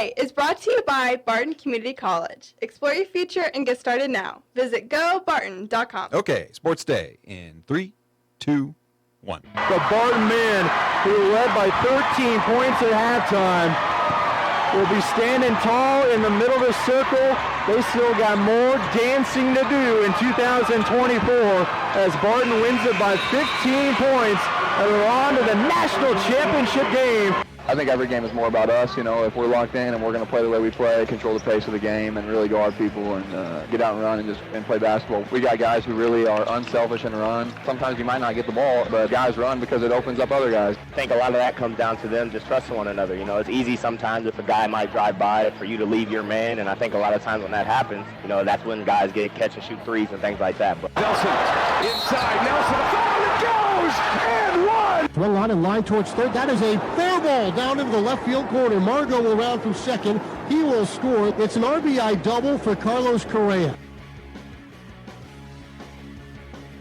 Day is brought to you by Barton Community College. Explore your future and get started now. Visit gobarton.com. Okay, Sports Day in 3, 2, 1. The Barton men, who are led by 13 points at halftime, will be standing tall in the middle of the circle. They still got more dancing to do in 2024 as Barton wins it by 15 points and we're on to the national championship game. I think every game is more about us. If we're locked in and we're going to play the way we play, control the pace of the game, and really guard people and get out and run and play basketball. We got guys who really are unselfish and run. Sometimes you might not get the ball, but guys run because it opens up other guys. I think a lot of that comes down to them just trusting one another. It's easy sometimes if a guy might drive by for you to leave your man, and I think a lot of times when that happens, that's when guys get catch and shoot threes and things like that. But Nelson inside. Nelson, it goes and one. One line and line towards third. That is a fair ball down into the left field corner. Margot will round through second. He will score. It's an RBI double for Carlos Correa.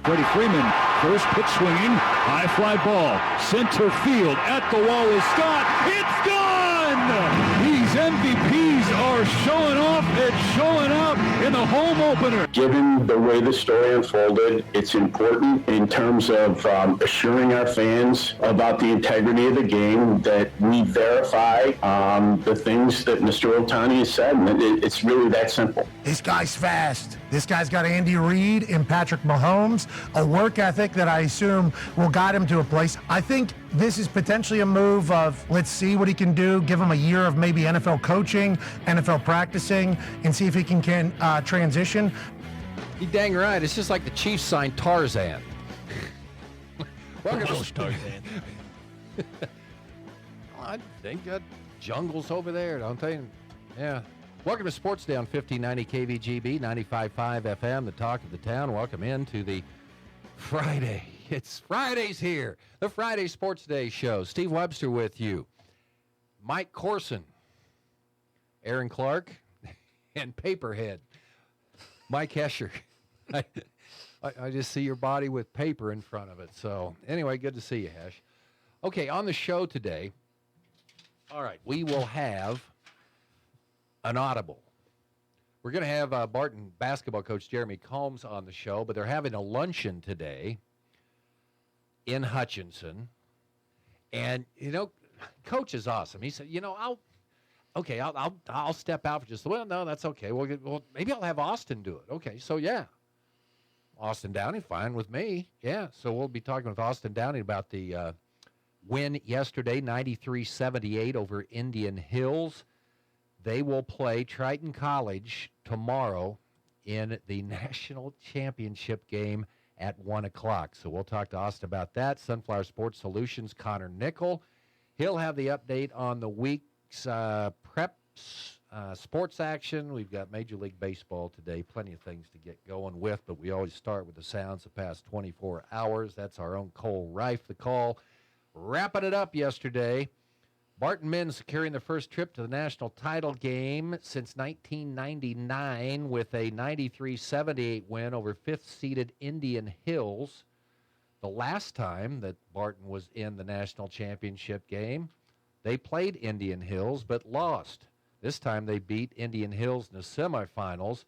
Freddie Freeman, first pitch swinging, high fly ball, center field, at the wall is Scott. It's done! These MVPs are showing off and showing out in the home opener. Given the way the story unfolded, it's important in terms of assuring our fans about the integrity of the game that we verify the things that Mr. Ohtani has said. And it's really that simple. This guy's fast. This guy's got Andy Reid and Patrick Mahomes, a work ethic that I assume will guide him to a place. I think this is potentially a move of let's see what he can do, give him a year of maybe NFL coaching, NFL practicing, and see if he can transition. You're dang right. It's just like the Chiefs signed Tarzan. Welcome to Tarzan. I think jungle's over there, don't they? Yeah. Welcome to Sports Day on 1590 KVGB, 95.5 FM, the talk of the town. Welcome into the Friday. It's Friday's here. The Friday Sports Day show. Steve Webster with you. Mike Corson. Aaron Clark. And Paperhead. Mike Hesher. I just see your body with paper in front of it. So, anyway, good to see you, Hesh. Okay, on the show today, all right, we will have an audible. We're going to have Barton basketball coach Jeremy Combs on the show, but they're having a luncheon today in Hutchinson. And, Coach is awesome. He said, I'll step out for just, well, no, that's okay. Well, maybe I'll have Austin do it. Okay, so yeah. Austin Downing, fine with me. Yeah, so we'll be talking with Austin Downing about the win yesterday, 93-78 over Indian Hills. They will play Triton College tomorrow in the national championship game at 1 o'clock. So we'll talk to Austin about that. Sunflower Sports Solutions, Connor Nickel. He'll have the update on the week's prep sports action. We've got Major League Baseball today. Plenty of things to get going with, but we always start with the sounds of the past 24 hours. That's our own Cole Reif, the call. Wrapping it up yesterday. Barton men securing the first trip to the national title game since 1999 with a 93-78 win over fifth-seeded Indian Hills. The last time that Barton was in the national championship game, they played Indian Hills but lost. This time they beat Indian Hills in the semifinals,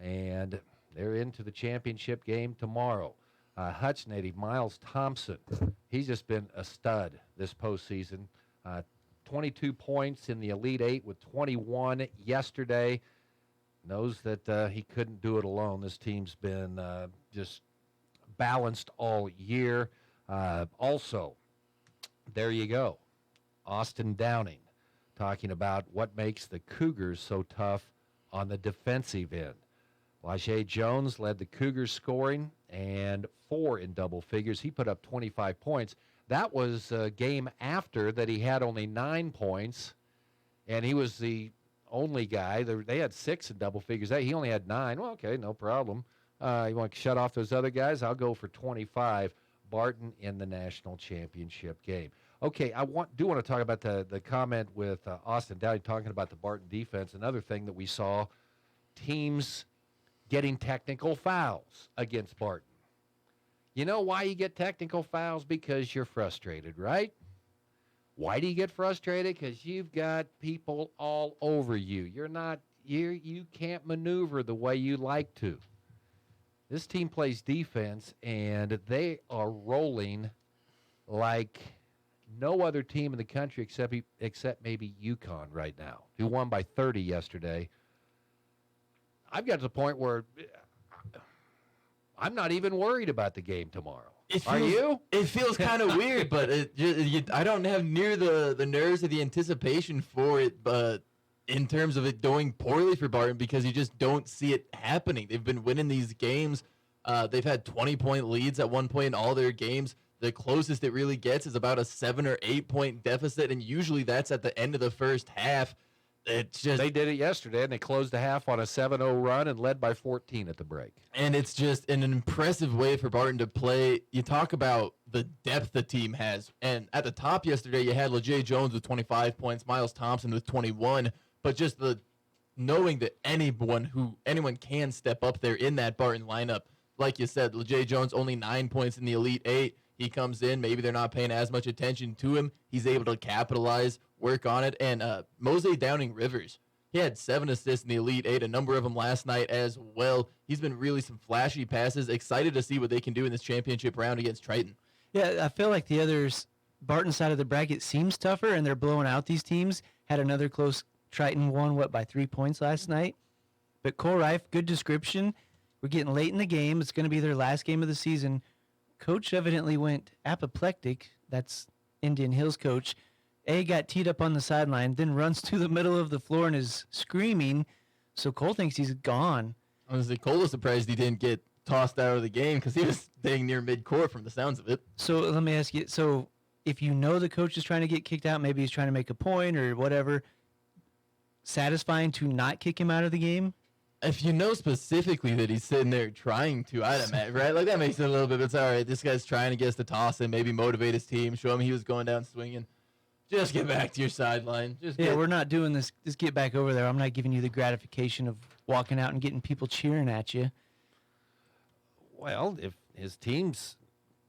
and they're into the championship game tomorrow. Hutch native Miles Thompson, he's just been a stud this postseason. 22 points in the Elite Eight with 21 yesterday. Knows that he couldn't do it alone. This team's been just balanced all year. Also, there you go. Austin Downing talking about what makes the Cougars so tough on the defensive end. Lajay Jones led the Cougars scoring and 4 in double figures. He put up 25 points. That was a game after that he had only 9 points, and he was the only guy. They had 6 in double figures. He only had 9. Well, okay, no problem. You want to shut off those other guys? I'll go for 25. Barton in the national championship game. Okay, I do want to talk about the comment with Austin Downing talking about the Barton defense. Another thing that we saw, teams getting technical fouls against Barton. You know why you get technical fouls? Because you're frustrated, right? Why do you get frustrated? Because you've got people all over you. You can't maneuver the way you like to. This team plays defense, and they are rolling like no other team in the country except maybe UConn right now, who won by 30 yesterday. I've got to the point where I'm not even worried about the game tomorrow. Are you? It feels kind of weird, but I don't have near the nerves or the anticipation for it, but in terms of it going poorly for Barton, because you just don't see it happening. They've been winning these games. They've had 20-point leads at one point in all their games. The closest it really gets is about a 7 or 8 point deficit, and usually that's at the end of the first half. It's just They did it yesterday, and they closed the half on a 7-0 run and led by 14 at the break. And it's just an impressive way for Barton to play. You talk about the depth the team has. And at the top yesterday, you had LeJay Jones with 25 points, Miles Thompson with 21. But just the knowing that anyone can step up there in that Barton lineup. Like you said, LeJay Jones only 9 points in the Elite Eight. He comes in, maybe they're not paying as much attention to him. He's able to capitalize, work on it. And Mosey Downing Rivers, he had 7 assists in the Elite Eight, a number of them last night as well. He's been really some flashy passes. Excited to see what they can do in this championship round against Triton. Yeah, I feel like the others, Barton's side of the bracket seems tougher, and they're blowing out these teams. Had another close Triton won, by 3 points last night. But Cole Reif, good description. We're getting late in the game. It's going to be their last game of the season. Coach evidently went apoplectic. That's Indian Hills coach. Got teed up on the sideline, then runs to the middle of the floor and is screaming. So Cole thinks he's gone. Honestly, Cole was surprised he didn't get tossed out of the game because he was staying near midcourt from the sounds of it. So let me ask you, so if you know the coach is trying to get kicked out, maybe he's trying to make a point or whatever, satisfying to not kick him out of the game? If you know specifically that he's sitting there trying to, I'd imagine, right? Like, that makes it a little bit, but it's all right. This guy's trying to get us to toss him, maybe motivate his team, show him he was going down swinging. Just get back to your sideline. We're not doing this. Just get back over there. I'm not giving you the gratification of walking out and getting people cheering at you. Well, if his team's,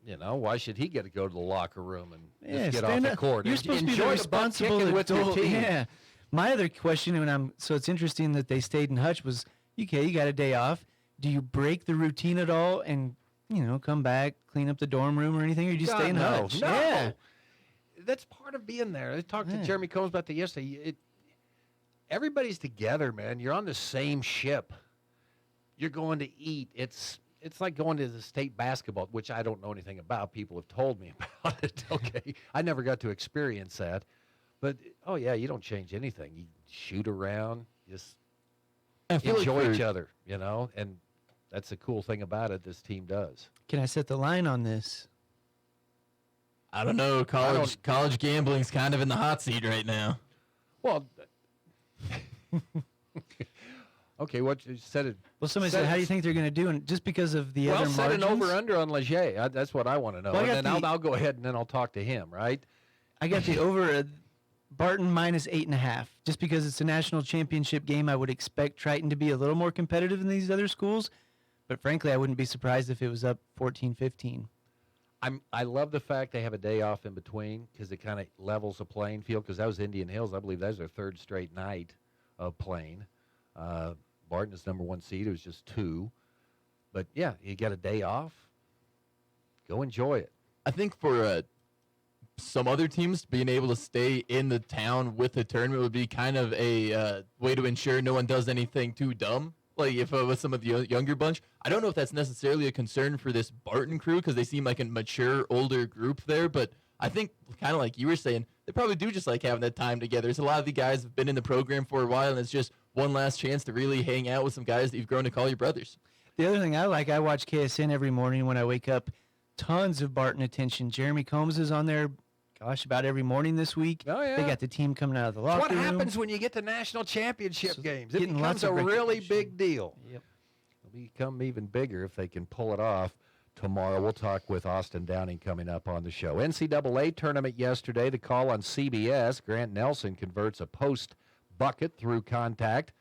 why should he get to go to the locker room and just get off stand the up. court? You're supposed to be the Enjoy responsible butt-kicking with your adult. team. Yeah. My other question, so it's interesting that they stayed in Hutch, was, okay, you got a day off. Do you break the routine at all and, come back, clean up the dorm room or anything, or do you stay in Hutch? No. Yeah. That's part of being there. I talked to Jeremy Combs about that yesterday. Everybody's together, man. You're on the same ship. You're going to eat. It's like going to the state basketball, which I don't know anything about. People have told me about it. Okay. I never got to experience that. But, you don't change anything. You shoot around, just enjoy each other, and that's the cool thing about it. This team does. Can I set the line on this? I don't know. College gambling's kind of in the hot seat right now. Well, okay, what you said it. Well, somebody said, how do you think they're going to do? And just because of the other set margins. an over-under on Leger. That's what I want to know. Well, and then I'll go ahead and then I'll talk to him, right? I got the over Barton minus 8.5. Just because it's a national championship game, I would expect Triton to be a little more competitive than these other schools. But frankly, I wouldn't be surprised if it was up 14-15. I love the fact they have a day off in between because it kind of levels the playing field, because that was Indian Hills. I believe that was their third straight night of playing. Barton is number 1 seed. It was just 2. But, yeah, you got a day off. Go enjoy it. I think for some other teams, being able to stay in the town with the tournament would be kind of a way to ensure no one does anything too dumb. Like if with some of the younger bunch, I don't know if that's necessarily a concern for this Barton crew because they seem like a mature, older group there. But I think, kind of like you were saying, they probably do just like having that time together. There's a lot of the guys have been in the program for a while, and it's just one last chance to really hang out with some guys that you've grown to call your brothers. The other thing I watch KSN every morning when I wake up. Tons of Barton attention. Jeremy Combs is on there, about every morning this week. Oh, yeah. They got the team coming out of the locker What room. happens when you get to national championship games? It getting becomes lots of a really recognition. big deal. Yep. It'll become even bigger if they can pull it off tomorrow. We'll talk with Austin Downing coming up on the show. NCAA tournament yesterday. The call on CBS. Grant Nelson converts a post bucket through contact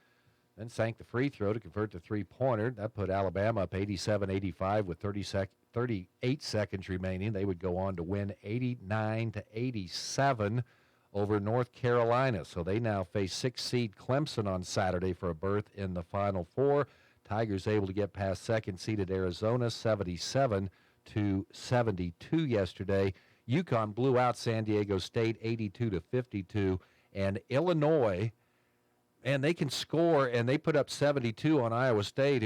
then sank the free throw to convert the three-pointer. That put Alabama up 87-85 with 38 seconds remaining. They would go on to win 89-87 over North Carolina. So they now face 6th seed Clemson on Saturday for a berth in the Final Four. Tigers able to get past second-seeded Arizona 77-72 yesterday. UConn blew out San Diego State 82-52, and Illinois, and they can score, and they put up 72 on Iowa State,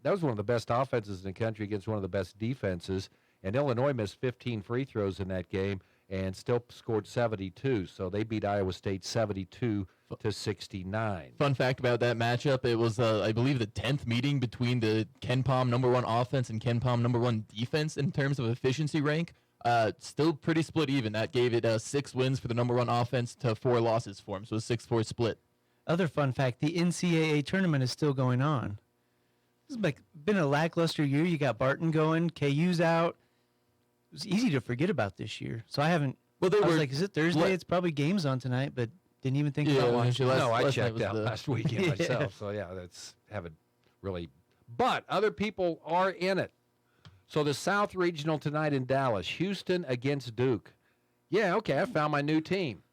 that was one of the best offenses in the country against one of the best defenses, and Illinois missed 15 free throws in that game and still scored 72. So they beat Iowa State 72-69. Fun fact about that matchup, it was, I believe, the 10th meeting between the Ken Pom #1 offense and Ken Pom #1 defense in terms of efficiency rank. Still pretty split even. That gave it 6 wins for the #1 offense to 4 losses for him, so a 6-4 split. Other fun fact, the NCAA tournament is still going on. This has been a lackluster year. You got Barton going, KU's out. It was easy to forget about this year. So I haven't. Well, I was like, is it Thursday? It's probably games on tonight, but didn't even think about watching. I checked out last weekend myself. So, yeah, haven't really. But other people are in it. So the South Regional tonight in Dallas, Houston against Duke. Yeah, okay, I found my new team.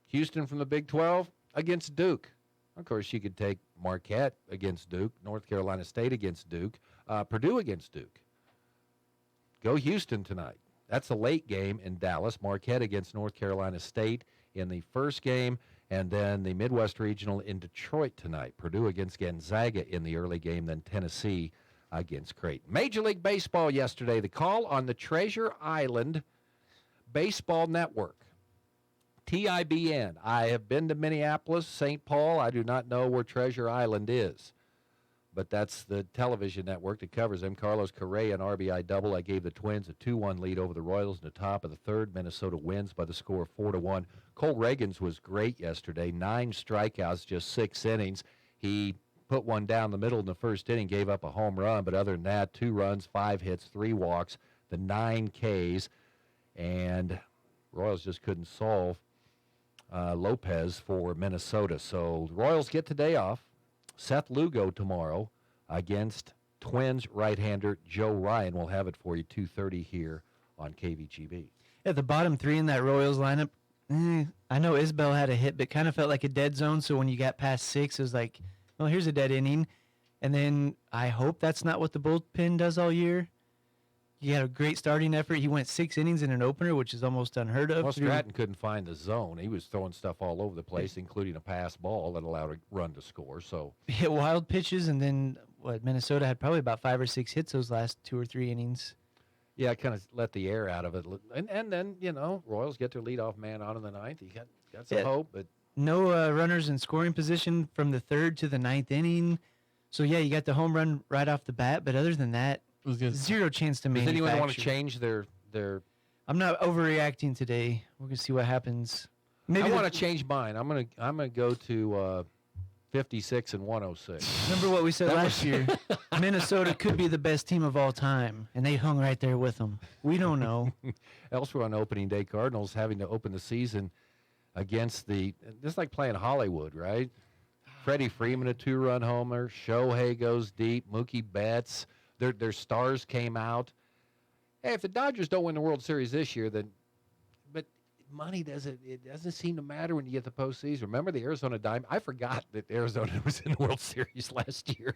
Houston from the Big 12 against Duke. Of course, you could take Marquette against Duke, North Carolina State against Duke, Purdue against Duke. Go Houston tonight. That's a late game in Dallas. Marquette against North Carolina State in the first game, and then the Midwest Regional in Detroit tonight. Purdue against Gonzaga in the early game, then Tennessee against Creighton. Major League Baseball yesterday. The call on the Treasure Island Baseball Network. TIBN. I have been to Minneapolis, St. Paul. I do not know where Treasure Island is, but that's the television network that covers them. Carlos Correa, an RBI double. I gave the Twins a 2-1 lead over the Royals in the top of the third. Minnesota wins by the score of 4-1. Cole Reagans was great yesterday. 9 strikeouts, just 6 innings. He put one down the middle in the first inning, gave up a home run, but other than that, 2 runs, 5 hits, 3 walks, the 9 Ks, and Royals just couldn't solve Lopez for Minnesota. So the Royals get today off. Seth Lugo tomorrow against Twins right-hander Joe Ryan. We'll have it for you 2:30 here on KVGB. Yeah, the bottom 3 in that Royals lineup, I know Isbell had a hit, but kind of felt like a dead zone. So when you got past 6, it was like, well, here's a dead inning. And then I hope that's not what the bullpen does all year. He had a great starting effort. He went 6 innings in an opener, which is almost unheard of. Well, Stratton couldn't find the zone. He was throwing stuff all over the place, including a pass ball that allowed a run to score. So hit wild pitches, and then Minnesota had probably about 5 or 6 hits those last 2 or 3 innings. Yeah, I kind of let the air out of it. And then, Royals get their leadoff man on in the 9th. He got some hope, but no runners in scoring position from the 3rd to the 9th inning. So, yeah, you got the home run right off the bat, but other than that, zero chance to manufacture. Does anyone want to change their I'm not overreacting today. We're going to see what happens. Maybe I want to change mine. I'm gonna go to 56 and 106. Remember what we said last year? Minnesota could be the best team of all time, and they hung right there with them. We don't know. Elsewhere on opening day, Cardinals having to open the season against just like playing Hollywood, right? Freddie Freeman, a 2-run homer. Shohei goes deep. Mookie Betts. Their stars came out. Hey, if the Dodgers don't win the World Series this year, but money doesn't seem to matter when you get the postseason. Remember the Arizona Diamondbacks? I forgot that Arizona was in the World Series last year.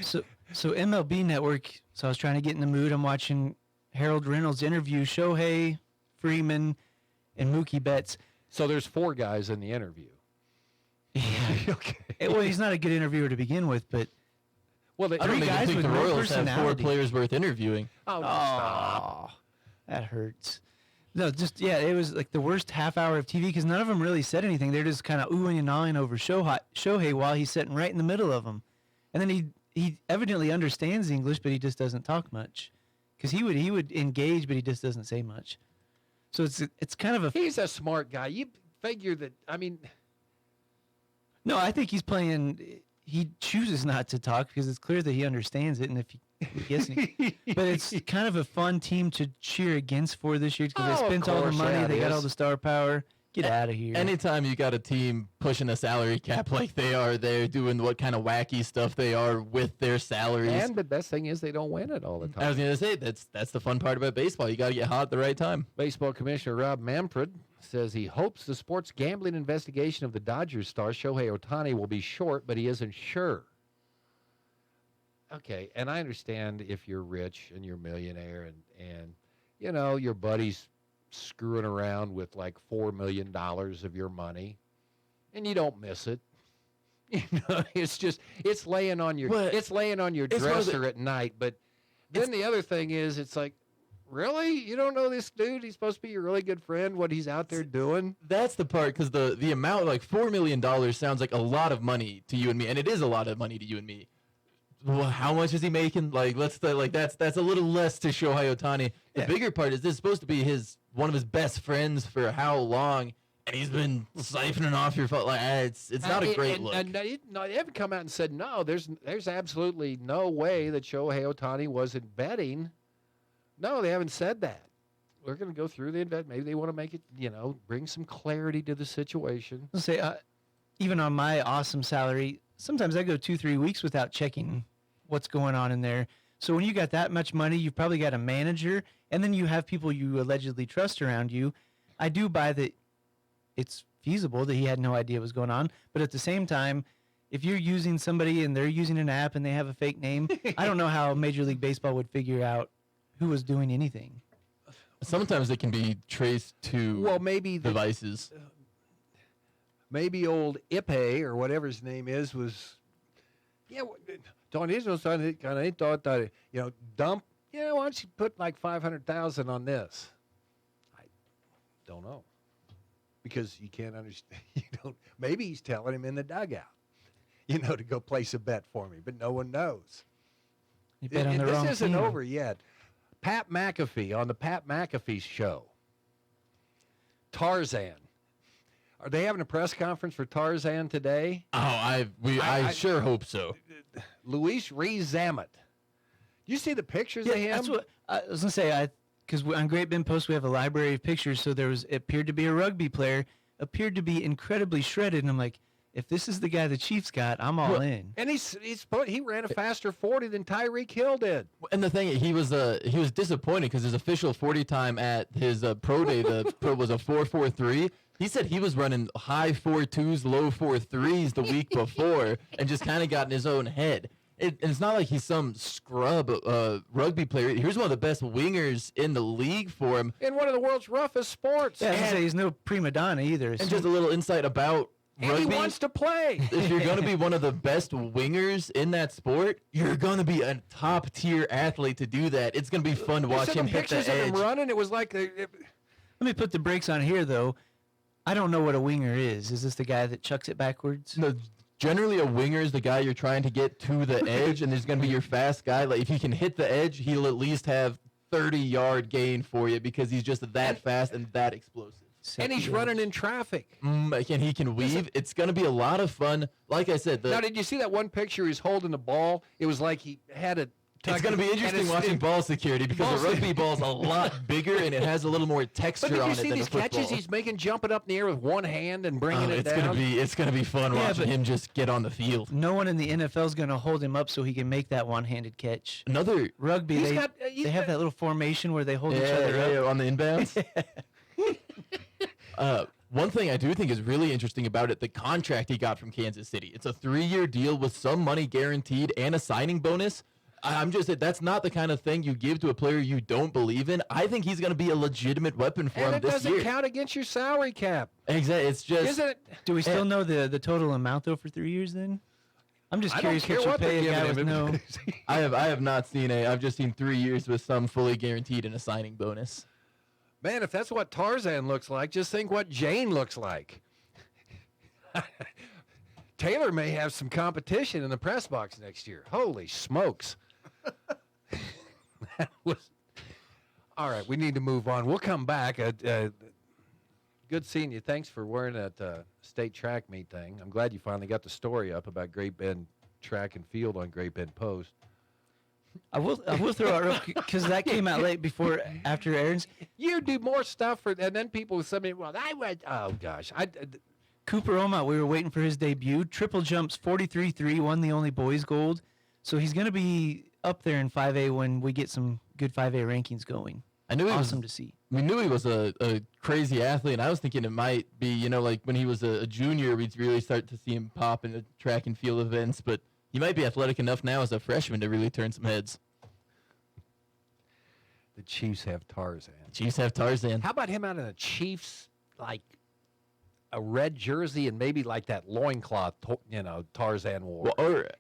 So MLB Network. So I was trying to get in the mood. I'm watching Harold Reynolds interview Shohei, Freeman, and Mookie Betts. So there's 4 guys in the interview. Yeah. Okay. Well, he's not a good interviewer to begin with, but. Well, I don't even think the Royals have 4 players worth interviewing. Oh, stop. That hurts. No, it was like the worst half hour of TV because none of them really said anything. They're just kind of oohing and ahhing over Shohei while he's sitting right in the middle of them. And then he evidently understands English, but he just doesn't talk much. Because he would engage, but he just doesn't say much. So it's kind of a... He's a smart guy. You figure that, No, I think he's playing... He chooses not to talk because it's clear that he understands it, and if he gets but it's kind of a fun team to cheer against for this year because they spent all the money, they got all the star power, Get out of here. Anytime you got a team pushing a salary cap like they are, they're doing what kind of wacky stuff they are with their salaries. And the best thing is they don't win it all the time. I was going to say, that's the fun part about baseball. You got to get hot at the right time. Baseball Commissioner Rob Manfred says he hopes the sports gambling investigation of the Dodgers star Shohei Ohtani will be short, but he isn't sure. Okay, and I understand if you're rich and you're a millionaire and you know, your buddy's screwing around with like $4 million of your money and you don't miss it. You know, it's laying on your dresser at night. But then the other thing is, it's like, really? You don't know this dude? He's supposed to be your really good friend, what he's out there doing? That's the part, because the amount, like $4 million sounds like a lot of money to you and me, and it is a lot of money to you and me. Well, how much is he making? Like, that's a little less to Shohei Ohtani. The bigger part is this is supposed to be one of his best friends for how long, and he's been siphoning off your phone. Like, it's not a great look. And they haven't come out and said, no, there's absolutely no way that Shohei Ohtani wasn't betting. No, they haven't said that. We're going to go through the event. Maybe they want to make it, bring some clarity to the situation. I'll say, even on my awesome salary, sometimes I go 2-3 weeks without checking what's going on in there. So when you got that much money, you've probably got a manager, and then you have people you allegedly trust around you. I do buy that it's feasible that he had no idea what was going on. But at the same time, if you're using somebody and they're using an app and they have a fake name, I don't know how Major League Baseball would figure out who was doing anything. Sometimes it can be traced to devices. Maybe old Ipe or whatever his name is was, Tony kind of thought that, dump, why don't you put like 500,000 on this? I don't know. Because you can't understand, maybe he's telling him in the dugout, to go place a bet for me, but no one knows. You bet on the wrong This isn't team. over yet. Pat McAfee on the Pat McAfee show. Tarzan. Are they having a press conference for Tarzan today? Oh, I sure hope so. Luis Rees-Zammit. Do you see the pictures of him? That's what I was gonna say. Because on Great Bend Post we have a library of pictures. So it appeared to be a rugby player, appeared to be incredibly shredded, and I'm like, if this is the guy the Chiefs got, I'm all in. And he ran a faster 40 than Tyreek Hill did. And the thing, he was disappointed because his official 40 time at his pro day was a 4.43. He said he was running high 4.2s, low 4.3s the week before, and just kind of got in his own head. And it's not like he's some scrub rugby player. Here's one of the best wingers in the league for him. In one of the world's roughest sports. Yeah, I was gonna say he's no prima donna either. And just a little insight about rugby. And he wants to play. If you're going to be one of the best wingers in that sport, you're going to be a top-tier athlete to do that. It's going to be fun to watch him hit the pictures of edge. him running, it was like... Let me put the brakes on here, though. I don't know what a winger is. Is this the guy that chucks it backwards? No, generally a winger is the guy you're trying to get to the edge, and there's going to be your fast guy. Like, if he can hit the edge, he'll at least have 30-yard gain for you because he's just that fast and that explosive. And he's running in traffic. And he can weave. It's going to be a lot of fun. Like I said, now, did you see that one picture he's holding the ball? It was like he had a... It's going to be interesting watching ball security because the rugby ball's a lot bigger and it has a little more texture but on did it you see than these a football. catches he's making, jumping up in the air with one hand and bringing it down? It's going to be fun watching him just get on the field. No one in the NFL is going to hold him up so he can make that one-handed catch. Another rugby, they have that little formation where they hold each other up on the inbounds. One thing I do think is really interesting about it, the contract he got from Kansas City. It's a 3-year deal with some money guaranteed and a signing bonus. I'm just saying that's not the kind of thing you give to a player you don't believe in. I think he's going to be a legitimate weapon for him it this doesn't year. count against your salary cap. Exactly. It's just. Isn't it? Do we still know the total amount though for 3 years? Then I'm just I curious don't care what what you pay they're a guy giving with him. no. I have not seen I've just seen 3 years with some fully guaranteed and a signing bonus. Man, if that's what Tarzan looks like, just think what Jane looks like. Taylor may have some competition in the press box next year. Holy smokes. That was... All right, we need to move on. We'll come back. Good seeing you. Thanks for wearing that state track meet thing. I'm glad you finally got the story up about Great Bend track and field on Great Bend Post. I will throw out because that came out late after Aaron's. You do more stuff and then people will say, well, I went, oh gosh. Cooper Oma, we were waiting for his debut. Triple jumps 43-3, won the only boys gold. So he's going to be up there in 5A when we get some good 5A rankings going. I knew awesome to see. We knew he was a crazy athlete, and I was thinking it might be, like when he was a junior, we'd really start to see him pop in the track and field events, but he might be athletic enough now as a freshman to really turn some heads. The Chiefs have Tarzan. How about him out of the Chiefs, like a red jersey and maybe like that loincloth, Tarzan wore,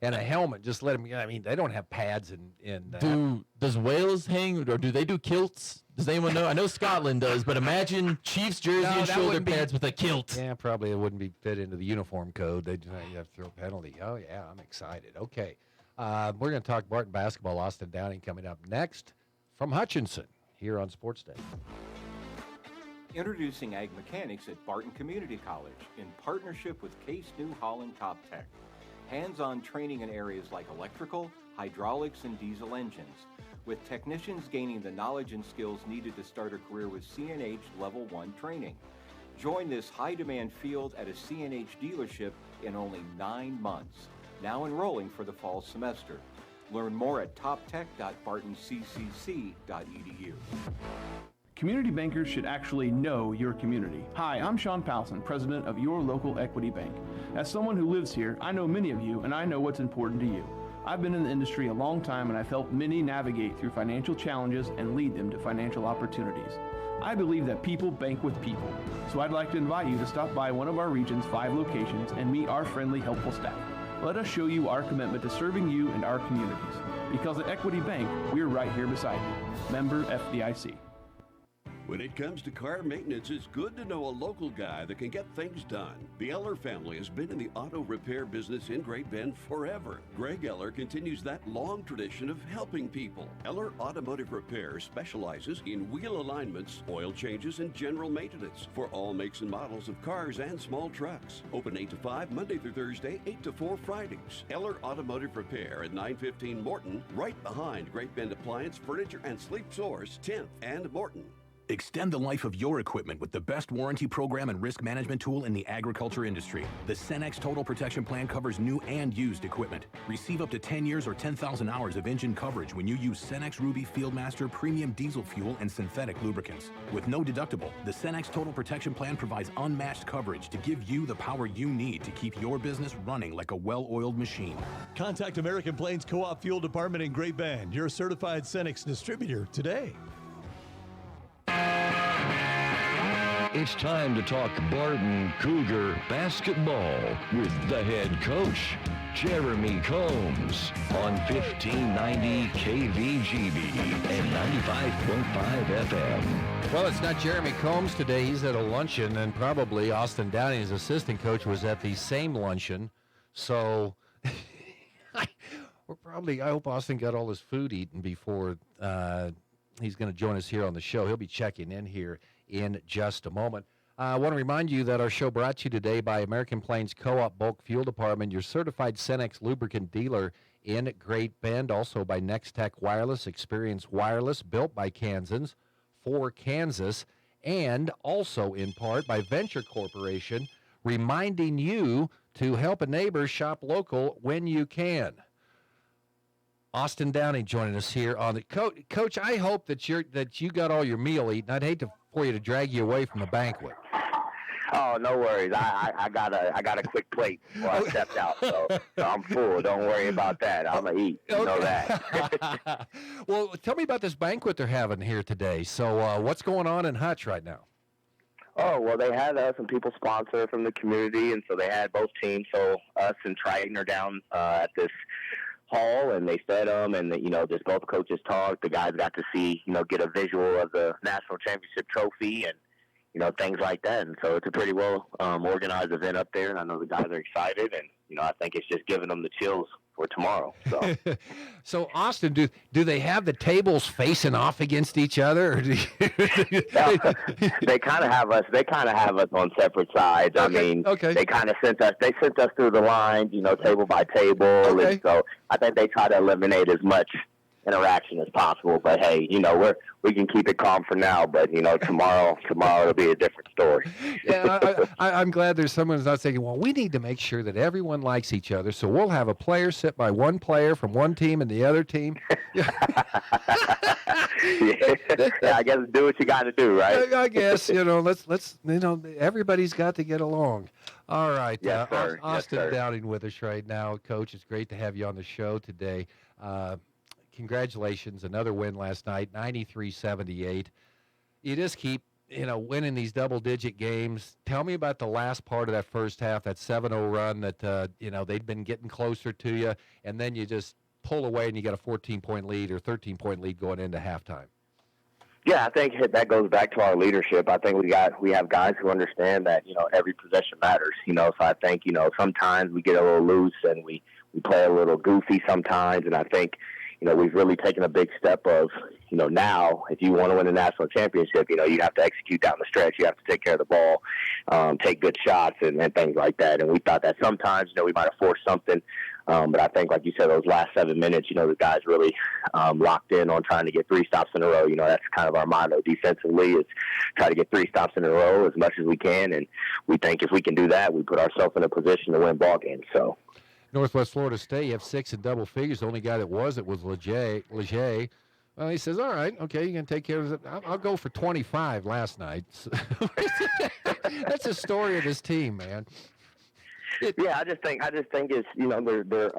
and a helmet? Just let him. I mean, they don't have pads in. Does Wales hang, or do they do kilts? Does anyone know? I know Scotland does, but imagine Chiefs jersey and shoulder pads with a kilt. Yeah, probably it wouldn't be fit into the uniform code. They'd have to throw a penalty. Oh yeah, I'm excited. Okay, we're going to talk Barton basketball. Austin Downing coming up next from Hutchinson here on Sports Day. Introducing Ag Mechanics at Barton Community College in partnership with Case New Holland Top Tech. Hands-on training in areas like electrical, hydraulics, and diesel engines, with technicians gaining the knowledge and skills needed to start a career with CNH Level 1 training. Join this high-demand field at a CNH dealership in only 9 months. Now enrolling for the fall semester. Learn more at toptech.bartoncccc.edu. Community bankers should actually know your community. Hi, I'm Sean Powelson, president of Your Local Equity Bank. As someone who lives here, I know many of you and I know what's important to you. I've been in the industry a long time and I've helped many navigate through financial challenges and lead them to financial opportunities. I believe that people bank with people, so I'd like to invite you to stop by one of our region's 5 locations and meet our friendly, helpful staff. Let us show you our commitment to serving you and our communities. Because at Equity Bank, we're right here beside you. Member FDIC. When it comes to car maintenance, it's good to know a local guy that can get things done. The Eller family has been in the auto repair business in Great Bend forever. Greg Eller continues that long tradition of helping people. Eller Automotive Repair specializes in wheel alignments, oil changes, and general maintenance for all makes and models of cars and small trucks. Open 8 to 5 Monday through Thursday, 8 to 4 Fridays. Eller Automotive Repair at 915 Morton, right behind Great Bend Appliance, Furniture, and Sleep Source, 10th and Morton. Extend the life of your equipment with the best warranty program and risk management tool in the agriculture industry. The Cenex Total Protection Plan covers new and used equipment. Receive up to 10 years or 10,000 hours of engine coverage when you use Cenex Ruby Fieldmaster premium diesel fuel and synthetic lubricants. With no deductible, the Cenex Total Protection Plan provides unmatched coverage to give you the power you need to keep your business running like a well-oiled machine. Contact American Plains Co-op Fuel Department in Great Bend, your certified Cenex distributor, today. It's time to talk Barton Cougar basketball with the head coach, Jeremy Combs, on 1590 KVGB and 95.5 FM. Well, it's not Jeremy Combs today. He's at a luncheon, and probably Austin Downing, his assistant coach, was at the same luncheon. So I hope Austin got all his food eaten before he's going to join us here on the show. He'll be checking in here in just a moment. I want to remind you that our show brought to you today by American Plains Co-op Bulk Fuel Department, your certified Cenex lubricant dealer in Great Bend. Also by Nextech Wireless, Experience Wireless, built by Kansans for Kansas. And also in part by Venture Corporation, reminding you to help a neighbor shop local when you can. Austin Downing joining us here on the Coach. I hope that you got all your meal eaten. I'd hate for you to drag you away from the banquet. Oh, no worries. I got a quick plate before I stepped out, so I'm full. Don't worry about that. I'm gonna eat. You know that. Well, tell me about this banquet they're having here today. So, what's going on in Hutch right now? Oh, well, they had some people sponsor from the community, and so they had both teams. So us and Triton are down at this hall, and they fed them, and just both coaches talked. The guys got to see, get a visual of the national championship trophy and things like that. And so it's a pretty well organized event up there, and I know the guys are excited, and I think it's just giving them the chills for tomorrow. So, so Austin, do they have the tables facing off against each other? Or they kind of have us. They kind of have us on separate sides. Okay. They kind of sent us. They sent us through the lines, table by table. Okay. And so I think they try to eliminate as much interaction as possible. But hey, we can keep it calm for now. But tomorrow it'll be a different story. Yeah, I'm glad there's someone who's not saying, well, we need to make sure that everyone likes each other. So we'll have a player sit by one player from one team and the other team. Yeah, I guess do what you got to do, right? I guess let's everybody's got to get along. All right, Yes, sir. Austin Yes, sir. Downing with us right now, Coach. It's great to have you on the show today. Congratulations, another win last night, 93-78. You just keep winning these double-digit games. Tell me about the last part of that first half, that 7-0 run that they'd been getting closer to you, and then you just pull away and you got a 14-point lead or 13-point lead going into halftime. Yeah, I think that goes back to our leadership. I think we have guys who understand that every possession matters. So I think sometimes we get a little loose and we play a little goofy sometimes, and I think we've really taken a big step of now if you want to win a national championship, you have to execute down the stretch. You have to take care of the ball, take good shots and things like that. And we thought that sometimes we might have forced something. But I think, like you said, those last 7 minutes, the guys really locked in on trying to get 3 stops in a row. That's kind of our motto defensively is try to get 3 stops in a row as much as we can. And we think if we can do that, we put ourselves in a position to win ball games. So, Northwest Florida State, you have 6 in double figures. The only guy that was Leger. Well, he says, all right, okay, you can take care of it. I'll go for 25 last night. That's the story of this team, man. Yeah, I just think it's they're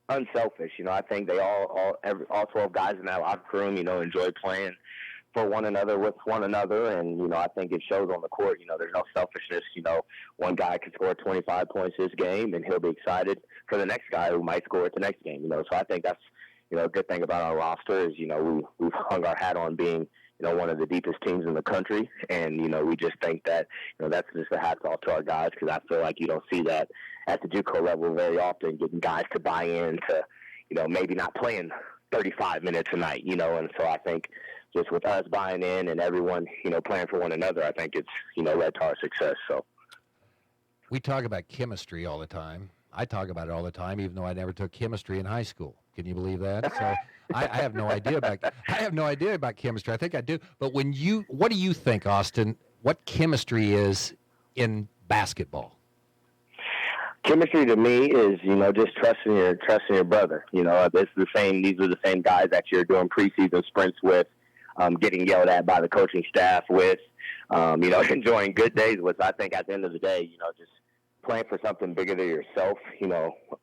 unselfish. I think they all 12 guys in that locker room enjoy playing for one another with one another, and I think it shows on the court. There's no selfishness. One guy could score 25 points this game, and he'll be excited for the next guy who might score it the next game. So I think that's a good thing about our roster is we've hung our hat on being one of the deepest teams in the country, and we just think that that's just a hats off to our guys because I feel like you don't see that at the JUCO level very often, getting guys to buy in to maybe not playing 35 minutes a night, and so I think just with us buying in and everyone playing for one another, I think it's led to our success. So we talk about chemistry all the time. I talk about it all the time, even though I never took chemistry in high school. Can you believe that? So I have no idea about chemistry. I think I do. But what do you think, Austin? What chemistry is in basketball? Chemistry to me is just trusting your brother. These are the same guys that you're doing preseason sprints with, getting yelled at by the coaching staff with, enjoying good days with. I think at the end of the day, just playing for something bigger than yourself,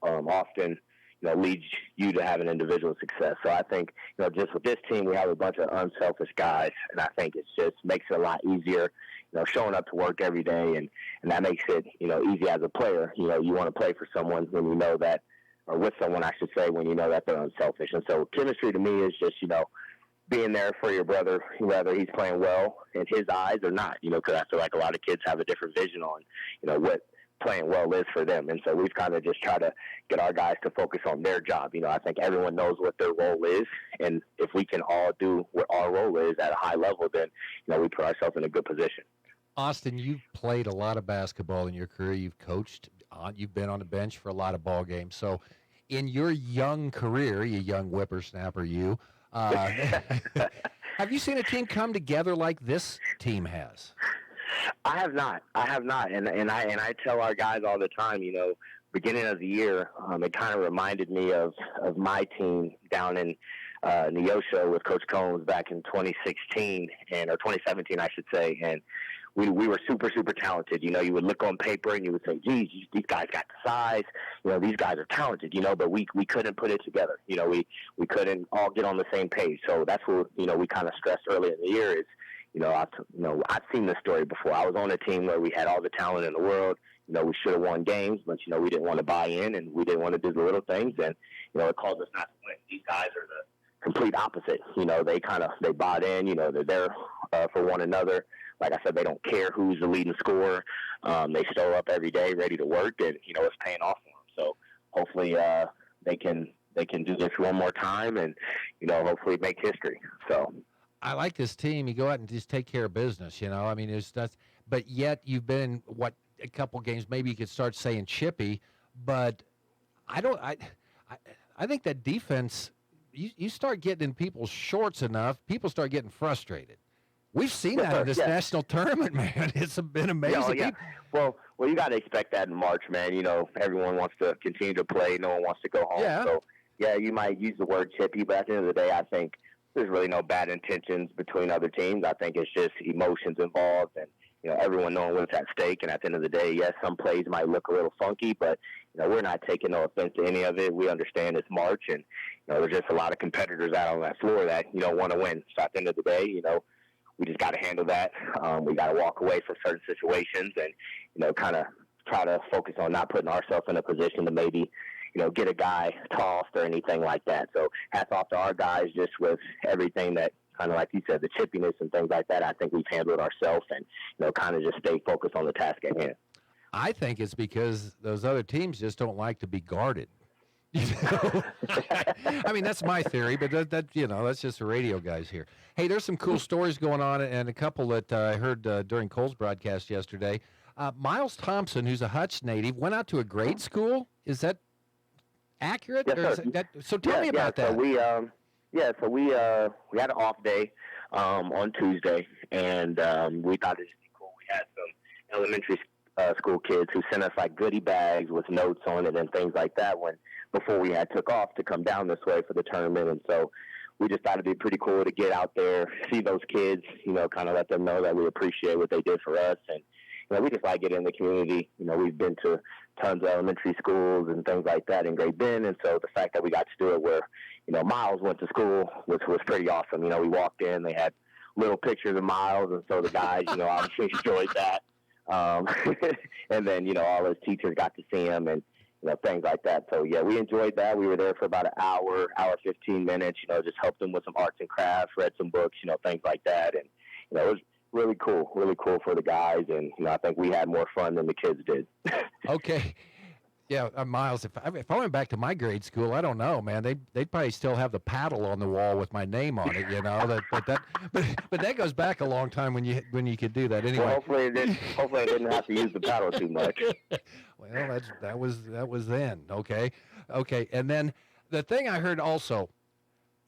often leads you to have an individual success. So I think, just with this team, we have a bunch of unselfish guys, and I think it just makes it a lot easier, showing up to work every day, and that makes it, easy as a player. You want to play for someone when you know that, or with someone, I should say, when you know that they're unselfish. And so chemistry to me is just, being there for your brother, whether he's playing well in his eyes or not, because I feel like a lot of kids have a different vision on, what playing well is for them. And so we've kind of just tried to get our guys to focus on their job. I think everyone knows what their role is. And if we can all do what our role is at a high level, then, we put ourselves in a good position. Austin, you've played a lot of basketball in your career. You've coached. You've been on the bench for a lot of ball games. So in your young career, you young whippersnapper, have you seen a team come together like this team has? I have not, and I tell our guys all the time. Beginning of the year, it kind of reminded me of my team down in Neosho with Coach Combs back in 2016 or 2017, I should say, and we were super, super talented. You would look on paper and you would say, geez, these guys got the size. These guys are talented, but we couldn't put it together. We couldn't all get on the same page. So that's what, we kind of stressed early in the year is, I've seen this story before. I was on a team where we had all the talent in the world. We should have won games, but, we didn't want to buy in and we didn't want to do the little things. And, it caused us not to win. These guys are the complete opposite. They bought in, they're there for one another. Like I said, they don't care who's the leading scorer. They show up every day ready to work, and, it's paying off for them. So hopefully they can do this one more time and, hopefully make history. So I like this team. You go out and just take care of business, but yet you've been, a couple games, maybe you could start saying chippy, but I think that defense you start getting in people's shorts enough, people start getting frustrated. We've seen Yes, that sir. in this Yes. national tournament, man. It's been amazing. Oh, yeah. Well, you got to expect that in March, man. You know, everyone wants to continue to play. No one wants to go home. Yeah. So, yeah, you might use the word chippy, but at the end of the day, I think there's really no bad intentions between other teams. I think it's just emotions involved and, you know, everyone knowing what's at stake. And at the end of the day, yes, some plays might look a little funky, but, you know, we're not taking no offense to any of it. We understand it's March, and, you know, there's just a lot of competitors out on that floor that, you know, want to win. So at the end of the day, you know, we just got to handle that. We got to walk away from certain situations and, you know, kind of try to focus on not putting ourselves in a position to maybe, you know, get a guy tossed or anything like that. So hats off to our guys just with everything that kind of, like you said, the chippiness and things like that. I think we've handled ourselves and, you know, kind of just stay focused on the task at hand. I think it's because those other teams just don't like to be guarded. You know? I mean, that's my theory, but that you know, that's just the radio guys here. Hey, there's some cool stories going on, and a couple that I heard during Cole's broadcast yesterday. Miles Thompson, who's a Hutch native, went out to a grade school. Is that accurate? Yes, Or is sir. that, so tell me about that. So we we had an off day on Tuesday, and we thought it would be cool. We had some elementary school kids who sent us like goodie bags with notes on it and things like that before we had took off to come down this way for the tournament. And so we just thought it'd be pretty cool to get out there, see those kids, you know, kind of let them know that we appreciate what they did for us. And, you know, we just like getting in the community. You know, we've been to tons of elementary schools and things like that in Great Bend. And so the fact that we got to do it where, you know, Miles went to school was pretty awesome. You know, we walked in, they had little pictures of Miles. And so the guys, you know, obviously enjoyed that. And then, you know, all his teachers got to see him and, you know, things like that. So, yeah, we enjoyed that. We were there for about an hour, 15 minutes, you know, just helped them with some arts and crafts, read some books, you know, things like that. And, you know, it was really cool for the guys. And, you know, I think we had more fun than the kids did. Okay. Yeah, Miles, if I went back to my grade school, I don't know, man. They'd probably still have the paddle on the wall with my name on it, you know. But that goes back a long time when you could do that. Anyway, Well, hopefully I didn't have to use the paddle too much. Well, that was then. Okay. And then the thing I heard also,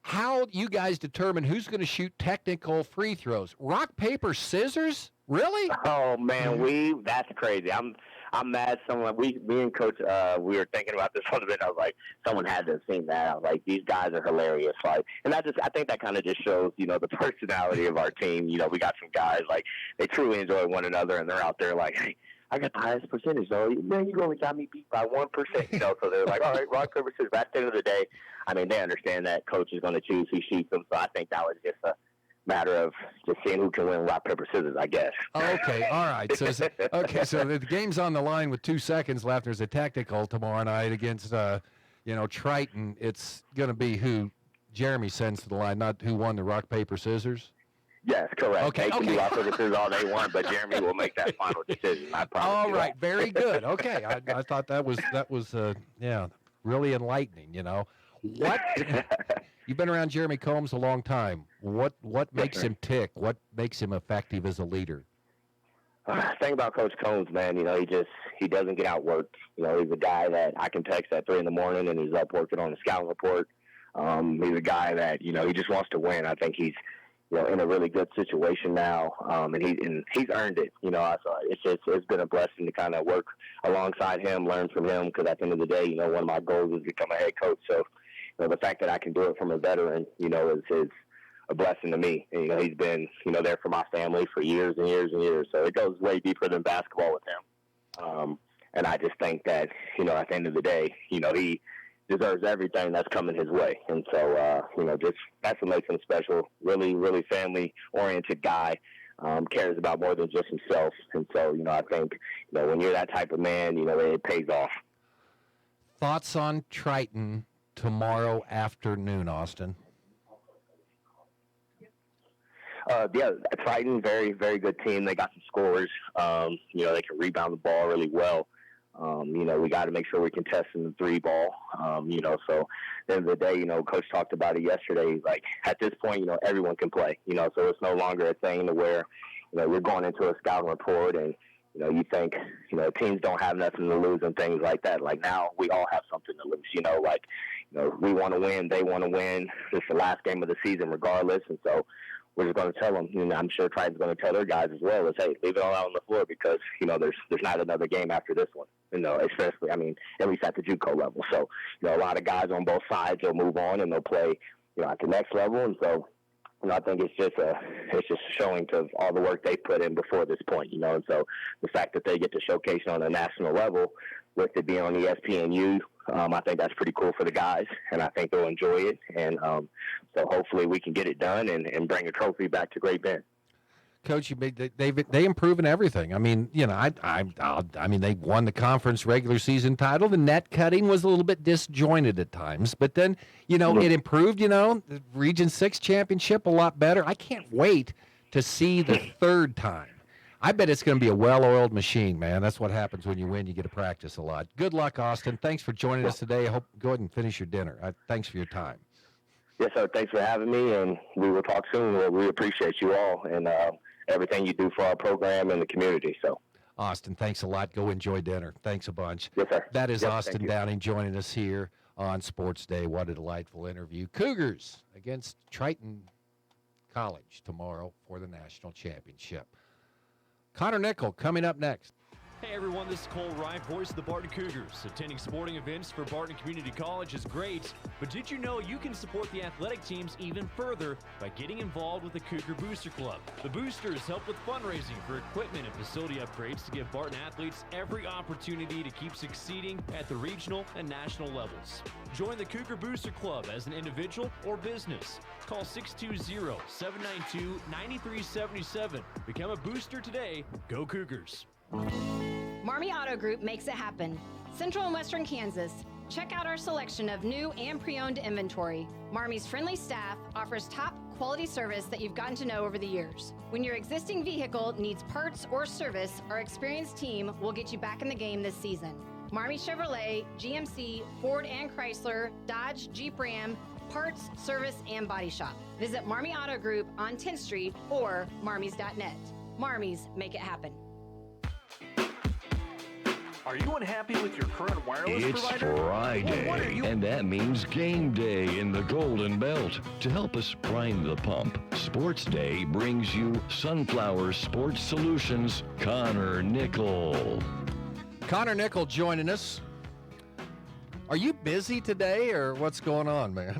how you guys determine who's going to shoot technical free throws? Rock, paper, scissors? Really? Oh man, that's crazy. I'm mad. Me and Coach, we were thinking about this a little bit. I was like, someone had to have seen that. I was like, these guys are hilarious. Like, and I think that kind of just shows, you know, the personality of our team. You know, we got some guys like they truly enjoy one another, and they're out there like, hey, I got the highest percentage, though. Man, you only got me beat by 1%. You know, so they're like, all right, rock, paper, scissors. But at the end of the day, I mean, they understand that Coach is going to choose who shoots them. So I think that was just a matter of just seeing who can win rock, paper, scissors, I guess. Okay, all right. So the game's on the line with 2 seconds left. There's a technical tomorrow night against, Triton. It's going to be who Jeremy sends to the line, not who won the rock, paper, scissors. Yes, correct. Okay, They can do rock, paper, scissors all they want, but Jeremy will make that final decision. I promise. All right, very good. Okay, I thought that was really enlightening. You know, what you've been around Jeremy Combs a long time. What makes him tick? What makes him effective as a leader? Thing about Coach Combs, man, you know, he doesn't get outworked. You know, he's a guy that I can text at 3 a.m. and he's up working on the scouting report. He's a guy that, you know, he just wants to win. I think he's, you know, in a really good situation now, and he's earned it. You know, so it's been a blessing to kind of work alongside him, learn from him, because at the end of the day, you know, one of my goals is to become a head coach. So, you know, the fact that I can do it from a veteran, you know, is a blessing to me. And, you know, he's been, you know, there for my family for years and years and years. So it goes way deeper than basketball with him. And I just think that, you know, at the end of the day, you know, he deserves everything that's coming his way. And so, you know, just that's what makes him special. Really, really family-oriented guy. Cares about more than just himself. And so, you know, I think, you know, when you're that type of man, you know, it pays off. Thoughts on Triton tomorrow afternoon, Austin? Yeah, Triton, very, very good team. They got some scorers. You know, they can rebound the ball really well. You know, we got to make sure we can test in the 3 ball. You know, so at the end of the day, you know, Coach talked about it yesterday. Like, at this point, you know, everyone can play. You know, so it's no longer a thing to where, you know, you're going into a scouting report and, you know, you think, you know, teams don't have nothing to lose and things like that. Like, now we all have something to lose. You know, like, we want to win. They want to win. It's the last game of the season regardless. And so we're just going to tell them, and I'm sure Triton's going to tell their guys as well, is, hey, leave it all out on the floor because, there's not another game after this one, especially, at least at the JUCO level. So, a lot of guys on both sides will move on and they'll play, at the next level. And so, I think it's just showing to all the work they put in before this point, and so the fact that they get to showcase on a national level with it being on ESPNU, I think that's pretty cool for the guys, and I think they'll enjoy it. And so hopefully we can get it done and bring a trophy back to Great Bend. Coach, they improve in everything. I mean, they won the conference regular season title. The net cutting was a little bit disjointed at times, but then, it improved, the Region 6 championship a lot better. I can't wait to see the third time. I bet it's going to be a well-oiled machine, man. That's what happens when you win. You get to practice a lot. Good luck, Austin. Thanks for joining us today. I hope go ahead and finish your dinner. Thanks for your time. Yes, sir. Thanks for having me, and we will talk soon. We appreciate you all and everything you do for our program and the community. So, Austin, thanks a lot. Go enjoy dinner. Thanks a bunch. Yes, sir. That is Yep, Austin Downing joining us here on Sports Day. What a delightful interview. Cougars against Triton College tomorrow for the national championship. Connor Nickel coming up next. Hey everyone, this is Cole Reif, voice of the Barton Cougars. Attending sporting events for Barton Community College is great, but did you know you can support the athletic teams even further by getting involved with the Cougar Booster Club? The Boosters help with fundraising for equipment and facility upgrades to give Barton athletes every opportunity to keep succeeding at the regional and national levels. Join the Cougar Booster Club as an individual or business. Call 620-792-9377. Become a booster today. Go Cougars. Marmy Auto Group makes it happen. Central and Western Kansas. Check out our selection of new and pre-owned inventory. Marmy's friendly staff offers top quality service that you've gotten to know over the years. When your existing vehicle needs parts or service, our experienced team will get you back in the game this season. Marmy Chevrolet, GMC, Ford and Chrysler, Dodge, Jeep Ram, parts, service, and body shop. Visit Marmy Auto Group on 10th Street or marmys.net. Marmys make it happen. Are you unhappy with your current wireless It's provider? Friday, Well, what are you? and that means game day in the Golden Belt. To help us prime the pump, Sports Day brings you Sunflower Sports Solutions, Connor Nickel. Connor Nickel joining us. Are you busy today, or what's going on, man?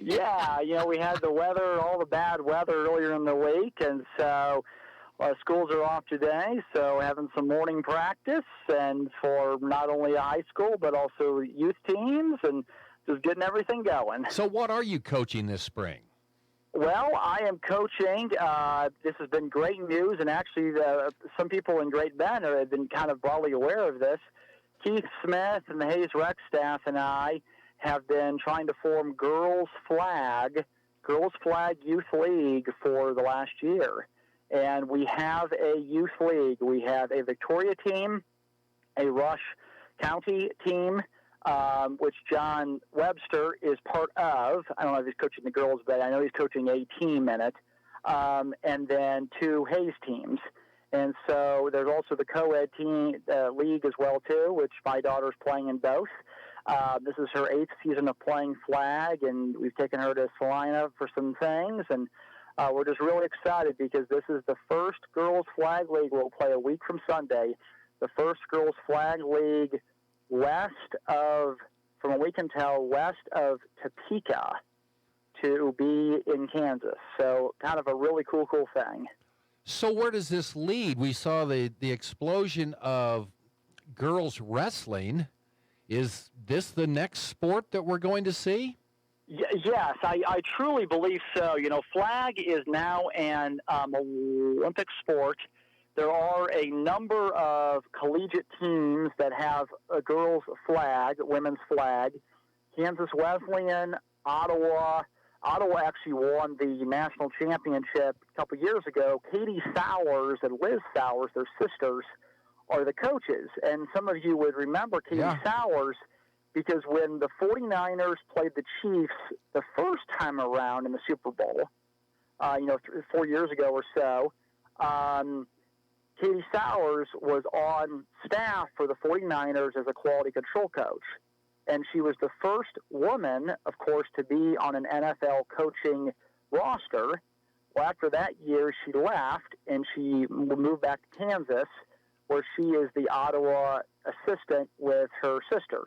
Yeah, we had the weather, all the bad weather earlier in the week, and so schools are off today, so having some morning practice, and for not only high school, but also youth teams, and just getting everything going. So what are you coaching this spring? Well, I am coaching. This has been great news, and actually some people in Great Bend have been kind of broadly aware of this. Keith Smith and the Hayes Rec staff and I have been trying to form Girls Flag Youth League for the last year. And we have a youth league. We have a Victoria team, a Rush County team, which John Webster is part of. I don't know if he's coaching the girls, but I know he's coaching a team in it. And then 2 Hayes teams. And so there's also the co-ed team league as well, too, which my daughter's playing in both. This is her 8th season of playing flag, and we've taken her to Salina for some things. And we're just really excited because this is the first girls' flag league. We'll play a week from Sunday. The first girls' flag league from what we can tell, west of Topeka to be in Kansas. So kind of a really cool thing. So where does this lead? We saw the explosion of girls wrestling. Is this the next sport that we're going to see? Yes, I truly believe so. Flag is now an Olympic sport. There are a number of collegiate teams that have a girls' flag, women's flag. Kansas Wesleyan, Ottawa. Ottawa actually won the national championship a couple years ago. Katie Sowers and Liz Sowers, their sisters, are the coaches. And some of you would remember Katie Sowers because when the 49ers played the Chiefs the first time around in the Super Bowl, 4 years ago or so, Katie Sowers was on staff for the 49ers as a quality control coach. and she was the first woman, of course, to be on an NFL coaching roster. Well, after that year, she left, and she moved back to Kansas, where she is the Ottawa assistant with her sister.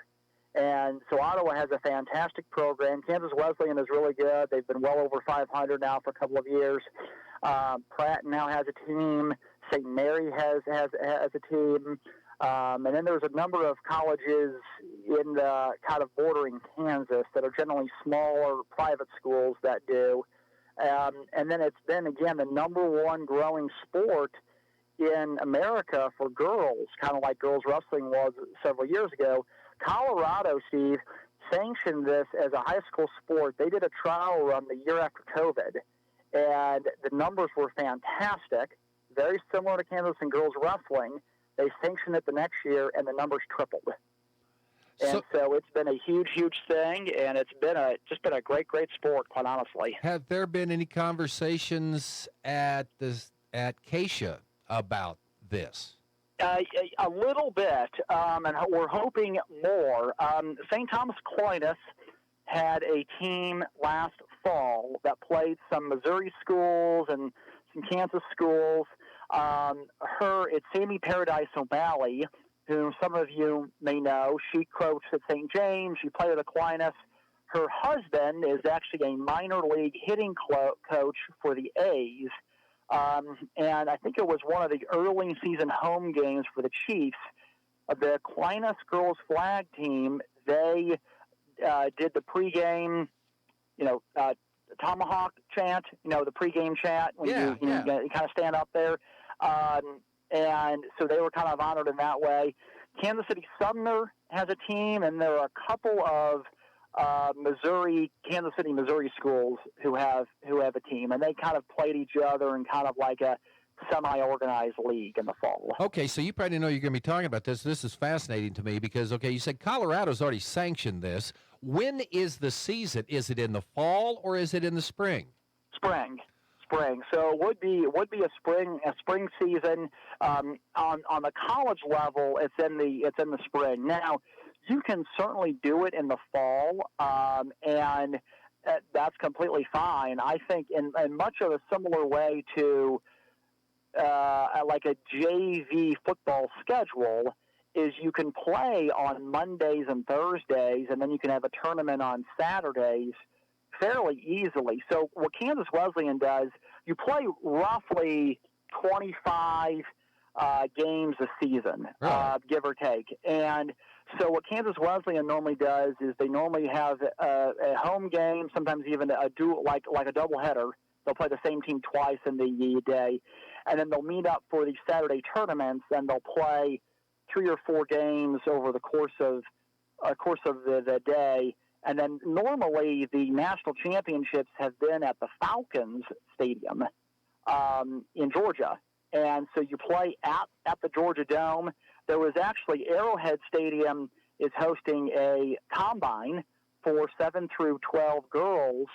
And so Ottawa has a fantastic program. Kansas Wesleyan is really good. They've been well over 500 now for a couple of years. Pratt now has a team. St. Mary has a team. And then there's a number of colleges in the kind of bordering Kansas that are generally smaller private schools that do. And then it's been, again, the number one growing sport in America for girls, kind of like girls wrestling was several years ago. Colorado, Steve, sanctioned this as a high school sport. They did a trial run the year after COVID, and the numbers were fantastic, very similar to Kansas and girls wrestling. They sanctioned it the next year, and the numbers tripled. And so it's been a huge, huge thing, and it's been just been a great, great sport, quite honestly. Have there been any conversations at Acacia about this? A little bit, and we're hoping more. St. Thomas Aquinas had a team last fall that played some Missouri schools and some Kansas schools. It's Sammy Paradise O'Malley, whom some of you may know. She coached at St. James. She played at Aquinas. Her husband is actually a minor league hitting coach for the A's. And I think it was one of the early season home games for the Chiefs. The Aquinas girls flag team, they did the pregame, tomahawk chant, the pregame chant when you kind of stand up there. And so they were kind of honored in that way. Kansas City Sumner has a team, and there are a couple of Kansas City, Missouri schools who have a team, and they kind of played each other in kind of like a semi-organized league in the fall. Okay, so you probably know you're going to be talking about this. This is fascinating to me because, you said Colorado's already sanctioned this. When is the season? Is it in the fall or is it in the spring? Spring. So it would be a spring season. On the college level, it's in the spring. Now, you can certainly do it in the fall, and that's completely fine. I think in much of a similar way to like a JV football schedule is you can play on Mondays and Thursdays, and then you can have a tournament on Saturdays fairly easily. So what Kansas Wesleyan does, you play roughly 25 games a season, give or take. And so what Kansas Wesleyan normally does is they normally have a home game, sometimes even a doubleheader. They'll play the same team twice in the day, and then they'll meet up for the Saturday tournaments, and they'll play 3 or 4 games over the course of the day. And then normally the national championships have been at the Falcons Stadium in Georgia. And so you play at the Georgia Dome. There was actually Arrowhead Stadium is hosting a combine for 7 through 12 girls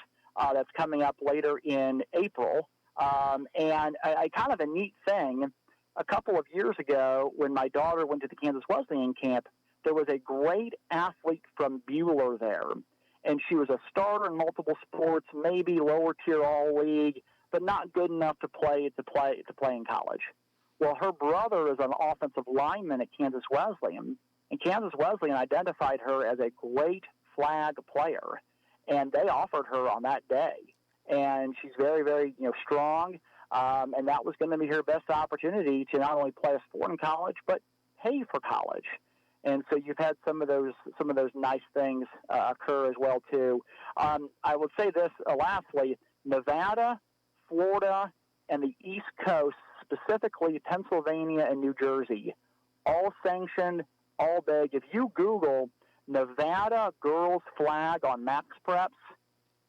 that's coming up later in April. And a kind of a neat thing, a couple of years ago when my daughter went to the Kansas Wesleyan camp, there was a great athlete from Buhler there, and she was a starter in multiple sports, maybe lower tier all league, but not good enough to play in college. Well, her brother is an offensive lineman at Kansas Wesleyan, and Kansas Wesleyan identified her as a great flag player, and they offered her on that day. And she's very, very strong, and that was going to be her best opportunity to not only play a sport in college, but pay for college. And so you've had some of those nice things occur as well too. I would say this lastly: Nevada, Florida, and the East Coast, specifically Pennsylvania and New Jersey, all sanctioned, all big. If you Google Nevada girls flag on Max Preps,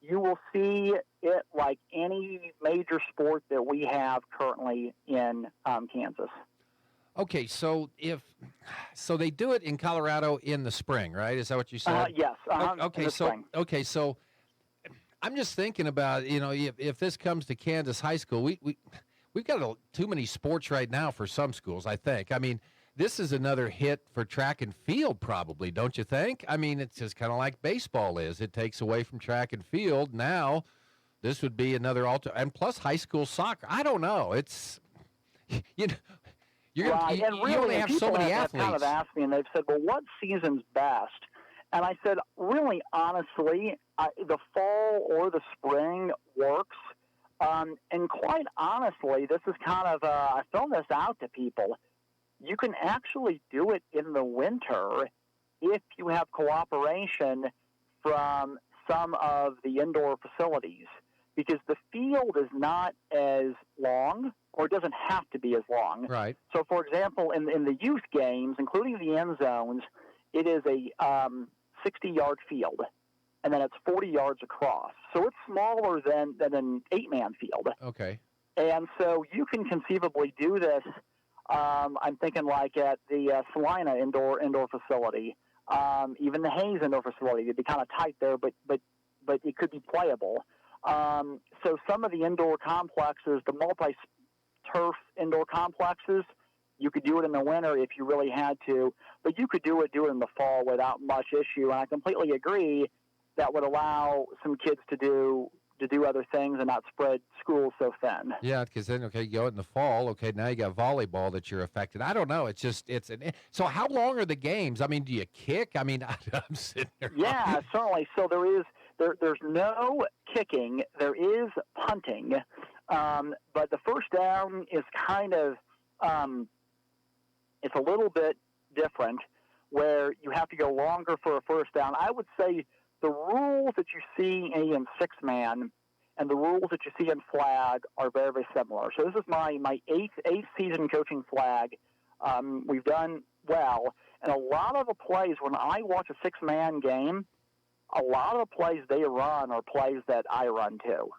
you will see it like any major sport that we have currently in Kansas. Okay, so they do it in Colorado in the spring, right? Is that what you said? Yes. Okay, so I'm just thinking about if this comes to Kansas high school, we've got too many sports right now for some schools. I think. I mean, this is another hit for track and field, probably, don't you think? I mean, it's just kind of like baseball is. It takes away from track and field. Now, this would be another and plus high school soccer. I don't know. It's, you know, you only have so many athletes. Kind of asked me, and they've said, well, what season's best? And I said, really, honestly, the fall or the spring works. And quite honestly, this is kind of, I throw this out to people. You can actually do it in the winter if you have cooperation from some of the indoor facilities, because the field is not as long, or it doesn't have to be as long. Right. So, for example, in the youth games, including the end zones, it is a 60-yard field, and then it's 40 yards across. So it's smaller than an 8-man field. Okay. And so you can conceivably do this. I'm thinking like at the Salina indoor facility, even the Hayes indoor facility. It'd be kind of tight there, but it could be playable. So some of the indoor complexes, the multi-turf indoor complexes, you could do it in the winter if you really had to, but you could do it in the fall without much issue. And I completely agree that would allow some kids to do other things and not spread schools so thin. Yeah, because then, okay, you go in the fall, okay, now you got volleyball that you're affected. I don't know. So how long are the games? I mean, do you kick? I mean, I'm sitting there. Yeah, certainly. So there's no kicking. There is punting. But the first down is kind of, it's a little bit different where you have to go longer for a first down. I would say the rules that you see in six-man and the rules that you see in flag are very, very similar. So this is my eighth season coaching flag. We've done well. And a lot of the plays, when I watch a six-man game, a lot of the plays they run are plays that I run too.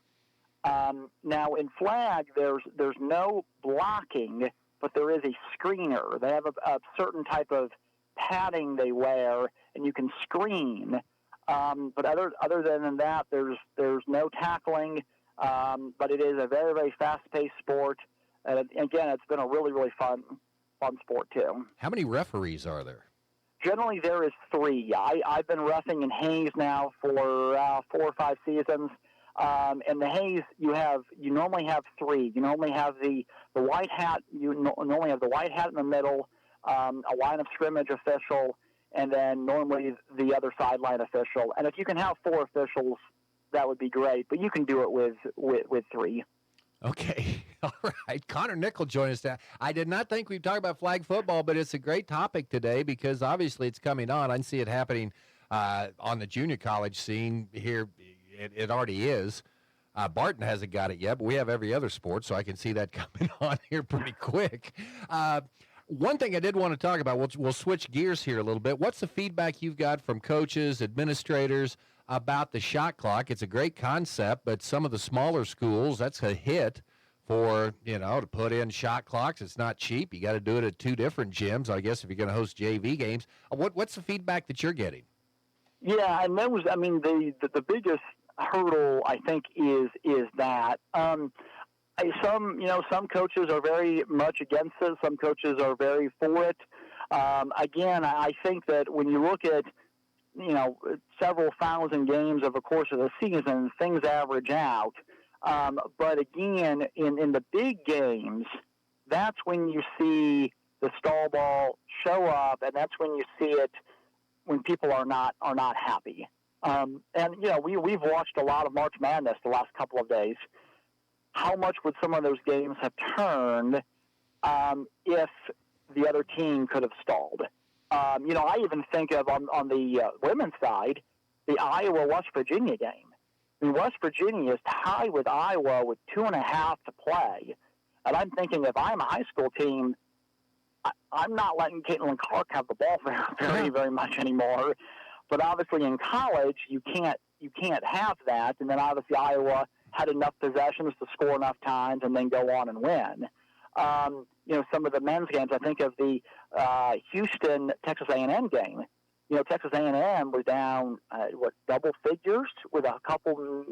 Now, in flag, there's no blocking, but there is a screener. They have a certain type of padding they wear, and you can screen. But other than that, there's no tackling. But it is a very, very fast-paced sport. And again, it's been a really, really fun sport too. How many referees are there? Generally, there is 3. I've been reffing in Hayes now for 4 or 5 seasons. In the Hayes, you normally have 3. You normally have the white hat. You normally have the white hat in the middle, a line of scrimmage official, and then normally the other sideline official. And if you can have 4 officials, that would be great. But you can do it with 3. Okay. All right. Connor Nickel joined us now. I did not think we'd talk about flag football, but it's a great topic today because obviously it's coming on. I see it happening on the junior college scene here. It already is. Barton hasn't got it yet, but we have every other sport, so I can see that coming on here pretty quick. One thing I did want to talk about, we'll switch gears here a little bit. What's the feedback you've got from coaches, administrators about the shot clock? It's a great concept, but some of the smaller schools, that's a hit for, to put in shot clocks. It's not cheap. You got to do it at 2 different gyms, I guess, if you're going to host JV games. What's the feedback that you're getting? Yeah, and the biggest hurdle, I think, is that some coaches are very much against it. Some coaches are very for it. Again, I think that when you look at several thousand games over the course of the season, things average out. But again, in the big games, that's when you see the stall ball show up, and that's when you see it when people are not happy. And we've watched a lot of March Madness the last couple of days. How much would some of those games have turned if the other team could have stalled? I even think of on the women's side, the Iowa-West Virginia game. I mean, West Virginia is tied with Iowa with 2.5 to play. And I'm thinking if I'm a high school team, I'm not letting Caitlin Clark have the ball very, very much anymore. But obviously in college, you can't have that. And then obviously Iowa had enough possessions to score enough times and then go on and win. Some of the men's games, I think of the Houston-Texas A&M game. Texas A&M was down, double figures with a couple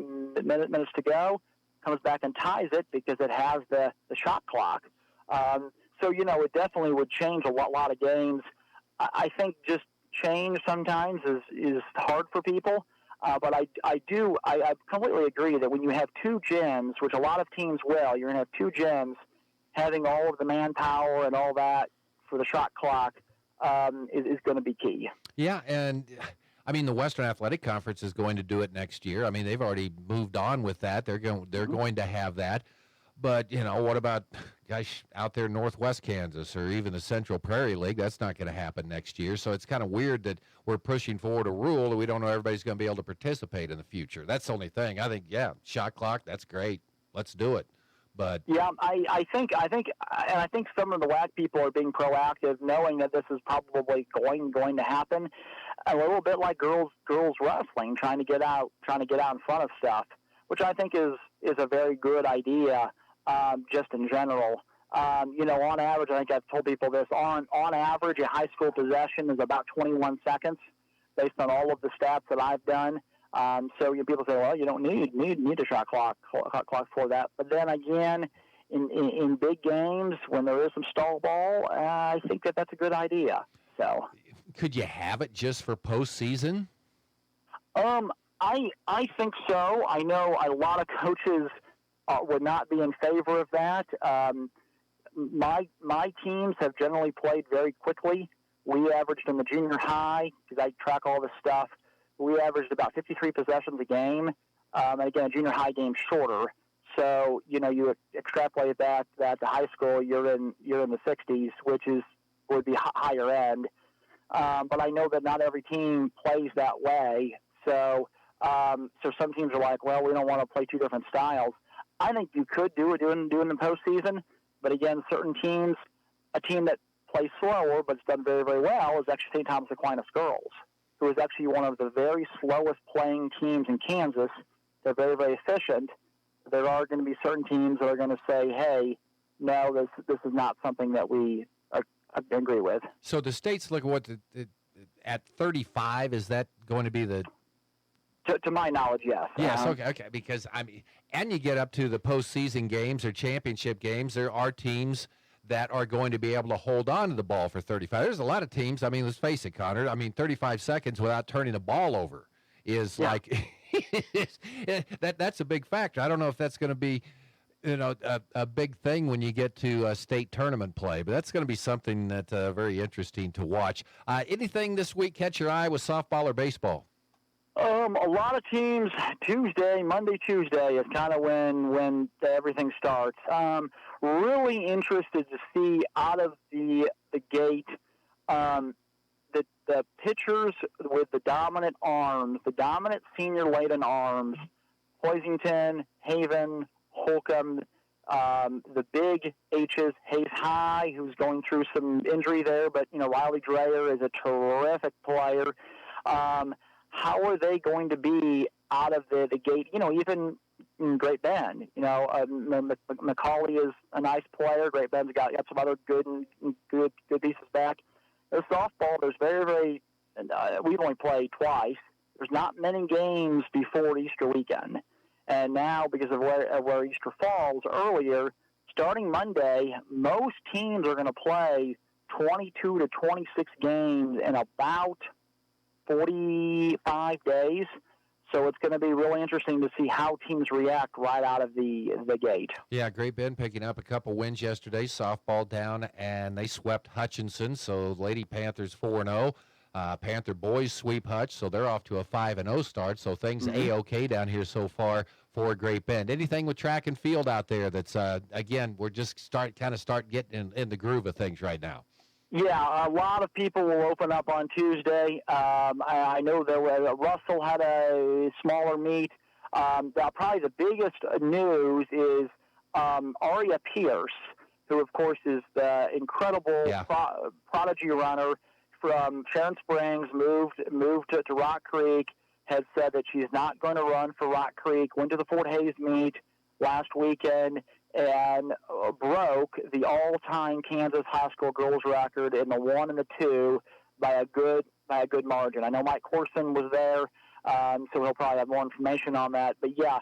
minutes to go, comes back and ties it because it has the shot clock. it definitely would change a lot of games. I think just change sometimes is hard for people. But I completely agree that when you have two gyms, which a lot of teams will, you're going to have two gyms having all of the manpower and all that for the shot clock is going to be key. Yeah, and I mean the Western Athletic Conference is going to do it next year. I mean they've already moved on with that. They're going to have that. But, what about guys out there in Northwest Kansas or even the Central Prairie League? That's not going to happen next year. So it's kind of weird that we're pushing forward a rule that we don't know everybody's going to be able to participate in the future. That's the only thing. I think, shot clock, that's great. Let's do it. But yeah, I think some of the WAC people are being proactive, knowing that this is probably going to happen. A little bit like girls wrestling, trying to get out in front of stuff, which I think is a very good idea. Just in general, on average, I think I've told people this. On average, a high school possession is about 21 seconds, based on all of the stats that I've done. So people say, well, you don't need a shot clock for that. But then again, in big games when there is some stall ball, I think that's a good idea. So, could you have it just for postseason? I think so. I know a lot of coaches would not be in favor of that. My teams have generally played very quickly. We averaged in the junior high, because I track all this stuff, we averaged about 53 possessions a game. And again, a junior high game shorter. So, you extrapolate that to high school, you're in the 60s, which would be higher end. But I know that not every team plays that way. So some teams are like, well, we don't want to play two different styles. I think you could do it in the postseason, but again, certain teams, a team that plays slower but's done very, very well is actually St. Thomas Aquinas Girls, who is actually one of the very slowest playing teams in Kansas. They're very, very efficient. There are going to be certain teams that are going to say, hey, no, this is not something that we agree with. So the states look at at 35, is that going to be the... To my knowledge, yes. Yes, okay. Because and you get up to the postseason games or championship games, there are teams that are going to be able to hold on to the ball for 35. There's a lot of teams. Let's face it, Connor. 35 seconds without turning the ball over is like that's a big factor. I don't know if that's going to be a big thing when you get to state tournament play, but that's going to be something that's very interesting to watch. Anything this week catch your eye with softball or baseball? A lot of teams, Monday, Tuesday is kind of when everything starts. Really interested to see out of the gate the pitchers with the dominant arms, the dominant senior laden arms, Hoisington, Haven, Holcomb, the big H's, Hayes High, who's going through some injury there, but Riley Dreyer is a terrific player. How are they going to be out of the gate? Even in Great Bend, Macaulay is a nice player. Great Bend's got some other good pieces back. The softball, there's very, very. We've only played twice. There's not many games before Easter weekend, and now because of where Easter falls earlier, starting Monday, most teams are going to play 22 to 26 games in about 45 days. So it's going to be really interesting to see how teams react right out of the gate. Yeah, Great Bend picking up a couple wins yesterday. Softball down, and they swept Hutchinson. So Lady Panthers 4-0. Panther boys sweep Hutch, so they're off to a 5-0 start. So things A-OK down here so far for Great Bend. Anything with track and field out there that's, again, we're just start getting in the groove of things right now? Yeah, a lot of people will open up on Tuesday. I know that Russell had a smaller meet. Probably the biggest news is Aria Pierce, who, of course, is the incredible prodigy runner from Sharon Springs, moved to Rock Creek, has said that she's not going to run for Rock Creek, went to the Fort Hays meet last weekend, and broke the all-time Kansas high school girls record in the 1 and the 2 by a good margin. I know Mike Corson was there, so he'll probably have more information on that. But yeah,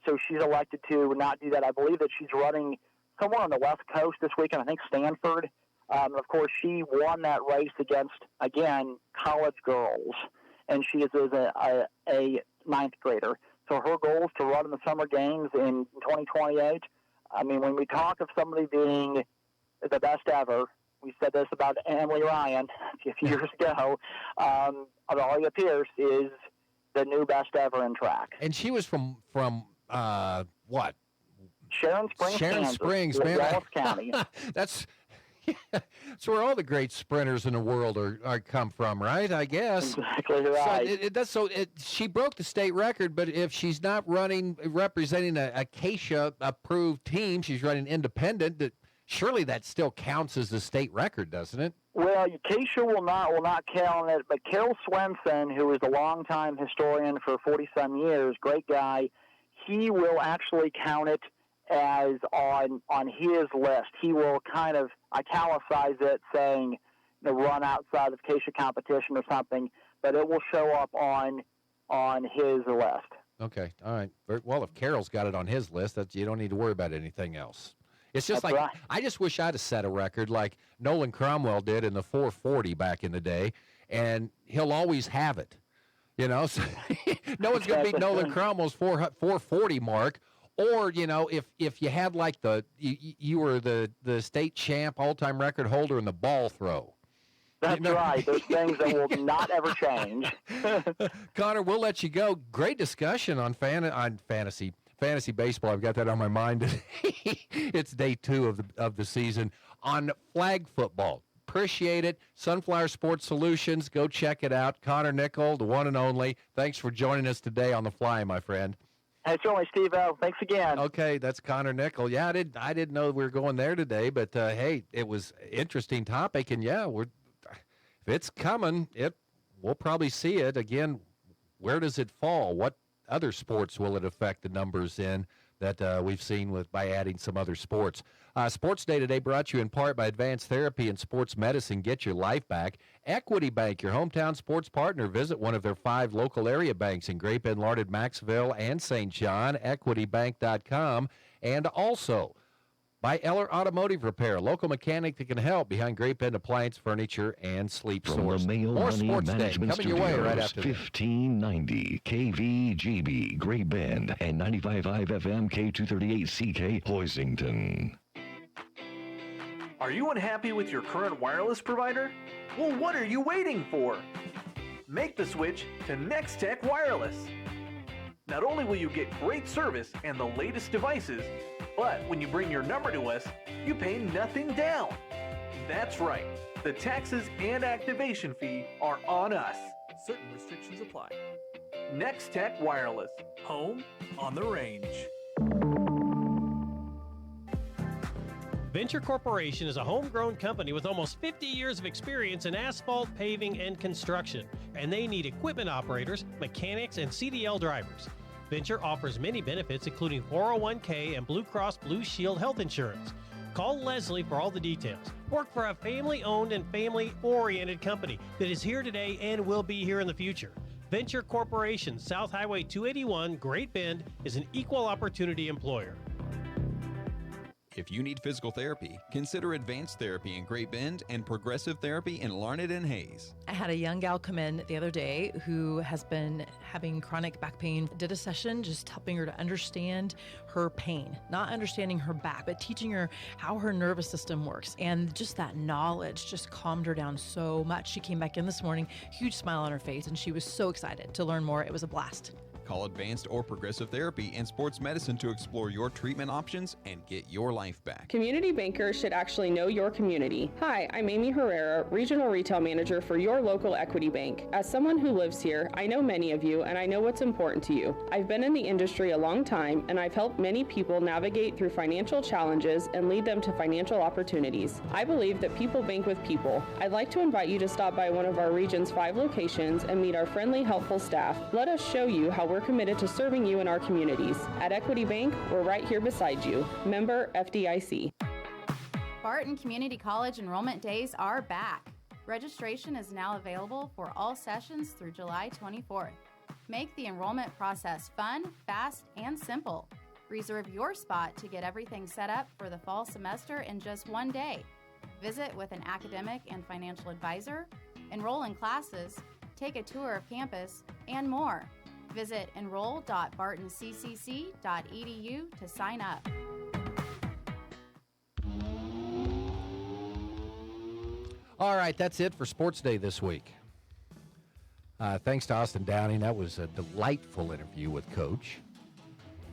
so she's elected to not do that. I believe that she's running somewhere on the West Coast this weekend. I think Stanford. Of course, she won that race against, again, college girls, and she is a ninth grader. So her goal is to run in the Summer Games in 2028. I mean, when we talk of somebody being the best ever, we said this about Emily Ryan a few years ago. Aurelia Pierce is the new best ever in track. And she was from what? Sharon Springs, Sharon Kansas, Springs, man. Wallace County. That's where all the great sprinters in the world are come from, right? I guess. Exactly right. She broke the state record, but if she's not representing a Acacia approved team, she's running independent. Surely that still counts as a state record, doesn't it? Well, Acacia will not count it, but Carol Swenson, who is a longtime historian for 40-some years, great guy, he will actually count it as on his list. He will kind of italicize it, saying run outside of Acacia competition or something, but it will show up on his list. Okay, all right. Well, if Carol's got it on his list, you don't need to worry about anything else. It's just That's like right. I just wish I'd have set a record like Nolan Cromwell did in the 440 back in the day, and he'll always have it. So no one's going to beat Nolan Cromwell's 440 mark. Or, if you had like you were the state champ, all-time record holder in the ball throw. That's right. Those things that will not ever change. Connor, we'll let you go. Great discussion on fantasy baseball. I've got that on my mind today. It's day 2 of the season on flag football. Appreciate it. Sunflower Sports Solutions. Go check it out. Connor Nickel, the one and only. Thanks for joining us today on the fly, my friend. Hey, certainly, Steve-O. Thanks again. Okay, that's Connor Nickel. Yeah, I didn't know we were going there today, but hey, it was an interesting topic, and yeah, if it's coming, we'll probably see it again. Where does it fall? What other sports will it affect the numbers in that we've seen by adding some other sports? Sports Day today brought to you in part by Advanced Therapy and Sports Medicine. Get your life back. Equity Bank, your hometown sports partner. Visit one of their 5 local area banks in Great Bend, Larned, Maxville, and St. John. EquityBank.com. And also by Eller Automotive Repair, local mechanic that can help behind Great Bend Appliance, Furniture, and Sleep From Source. the Mail More Money Sports Day Management coming your way right Studios, after this. 1590 KVGB, Great Bend, and 95.5 FM K238CK, Hoisington. Are you unhappy with your current wireless provider? Well, what are you waiting for? Make the switch to Nextech Wireless. Not only will you get great service and the latest devices, but when you bring your number to us, you pay nothing down. That's right. The taxes and activation fee are on us. Certain restrictions apply. Nextech Wireless. Home on the range. Venture Corporation is a homegrown company with almost 50 years of experience in asphalt, paving, and construction, and they need equipment operators, mechanics, and CDL drivers. Venture offers many benefits, including 401k and Blue Cross Blue Shield health insurance. Call Leslie for all the details. Work for a family-owned and family-oriented company that is here today and will be here in the future. Venture Corporation, South Highway 281, Great Bend, is an equal opportunity employer. If you need physical therapy, consider Advanced Therapy in Great Bend and Progressive Therapy in Larned and Hayes. I had a young gal come in the other day who has been having chronic back pain. Did a session just helping her to understand her pain, not understanding her back, but teaching her how her nervous system works. And just that knowledge just calmed her down so much. She came back in this morning, huge smile on her face, and she was so excited to learn more. It was a blast. Call Advanced or Progressive Therapy and Sports Medicine to explore your treatment options and get your life back. Community bankers should actually know your community. Hi, I'm Amy Herrera, Regional Retail Manager for your local Equity Bank. As someone who lives here, I know many of you and I know what's important to you. I've been in the industry a long time and I've helped many people navigate through financial challenges and lead them to financial opportunities. I believe that people bank with people. I'd like to invite you to stop by one of our region's 5 locations and meet our friendly, helpful staff. Let us show you how we're committed to serving you in our communities. At Equity Bank, we're right here beside you. Member FDIC. Barton Community College enrollment days are back. Registration is now available for all sessions through July 24th. Make the enrollment process fun, fast, and simple. Reserve your spot to get everything set up for the fall semester in just one day. Visit with an academic and financial advisor, enroll in classes, take a tour of campus, and more. Visit enroll.bartonccc.edu to sign up. All right, that's it for Sports Day this week. Thanks to Austin Downing. That was a delightful interview with Coach.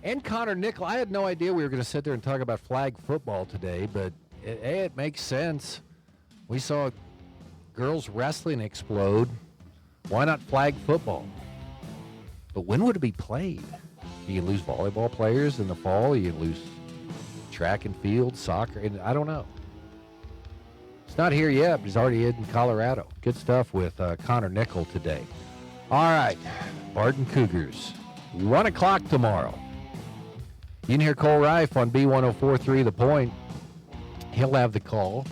And Connor Nickel. I had no idea we were going to sit there and talk about flag football today, but it makes sense. We saw girls wrestling explode. Why not flag football? But when would it be played? You lose volleyball players in the fall. You lose track and field, soccer. And I don't know. It's not here yet, but he's already in Colorado. Good stuff with Connor Nickel today. All right, Barton Cougars, 1 o'clock tomorrow. You can hear Cole Reif on B1043 The Point. He'll have the call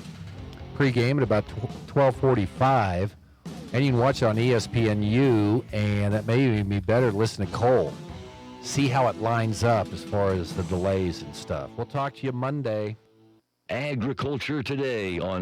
pregame at about 12:45, and you can watch it on ESPNU, and that may even be better to listen to Cole. See how it lines up as far as the delays and stuff. We'll talk to you Monday. Agriculture Today on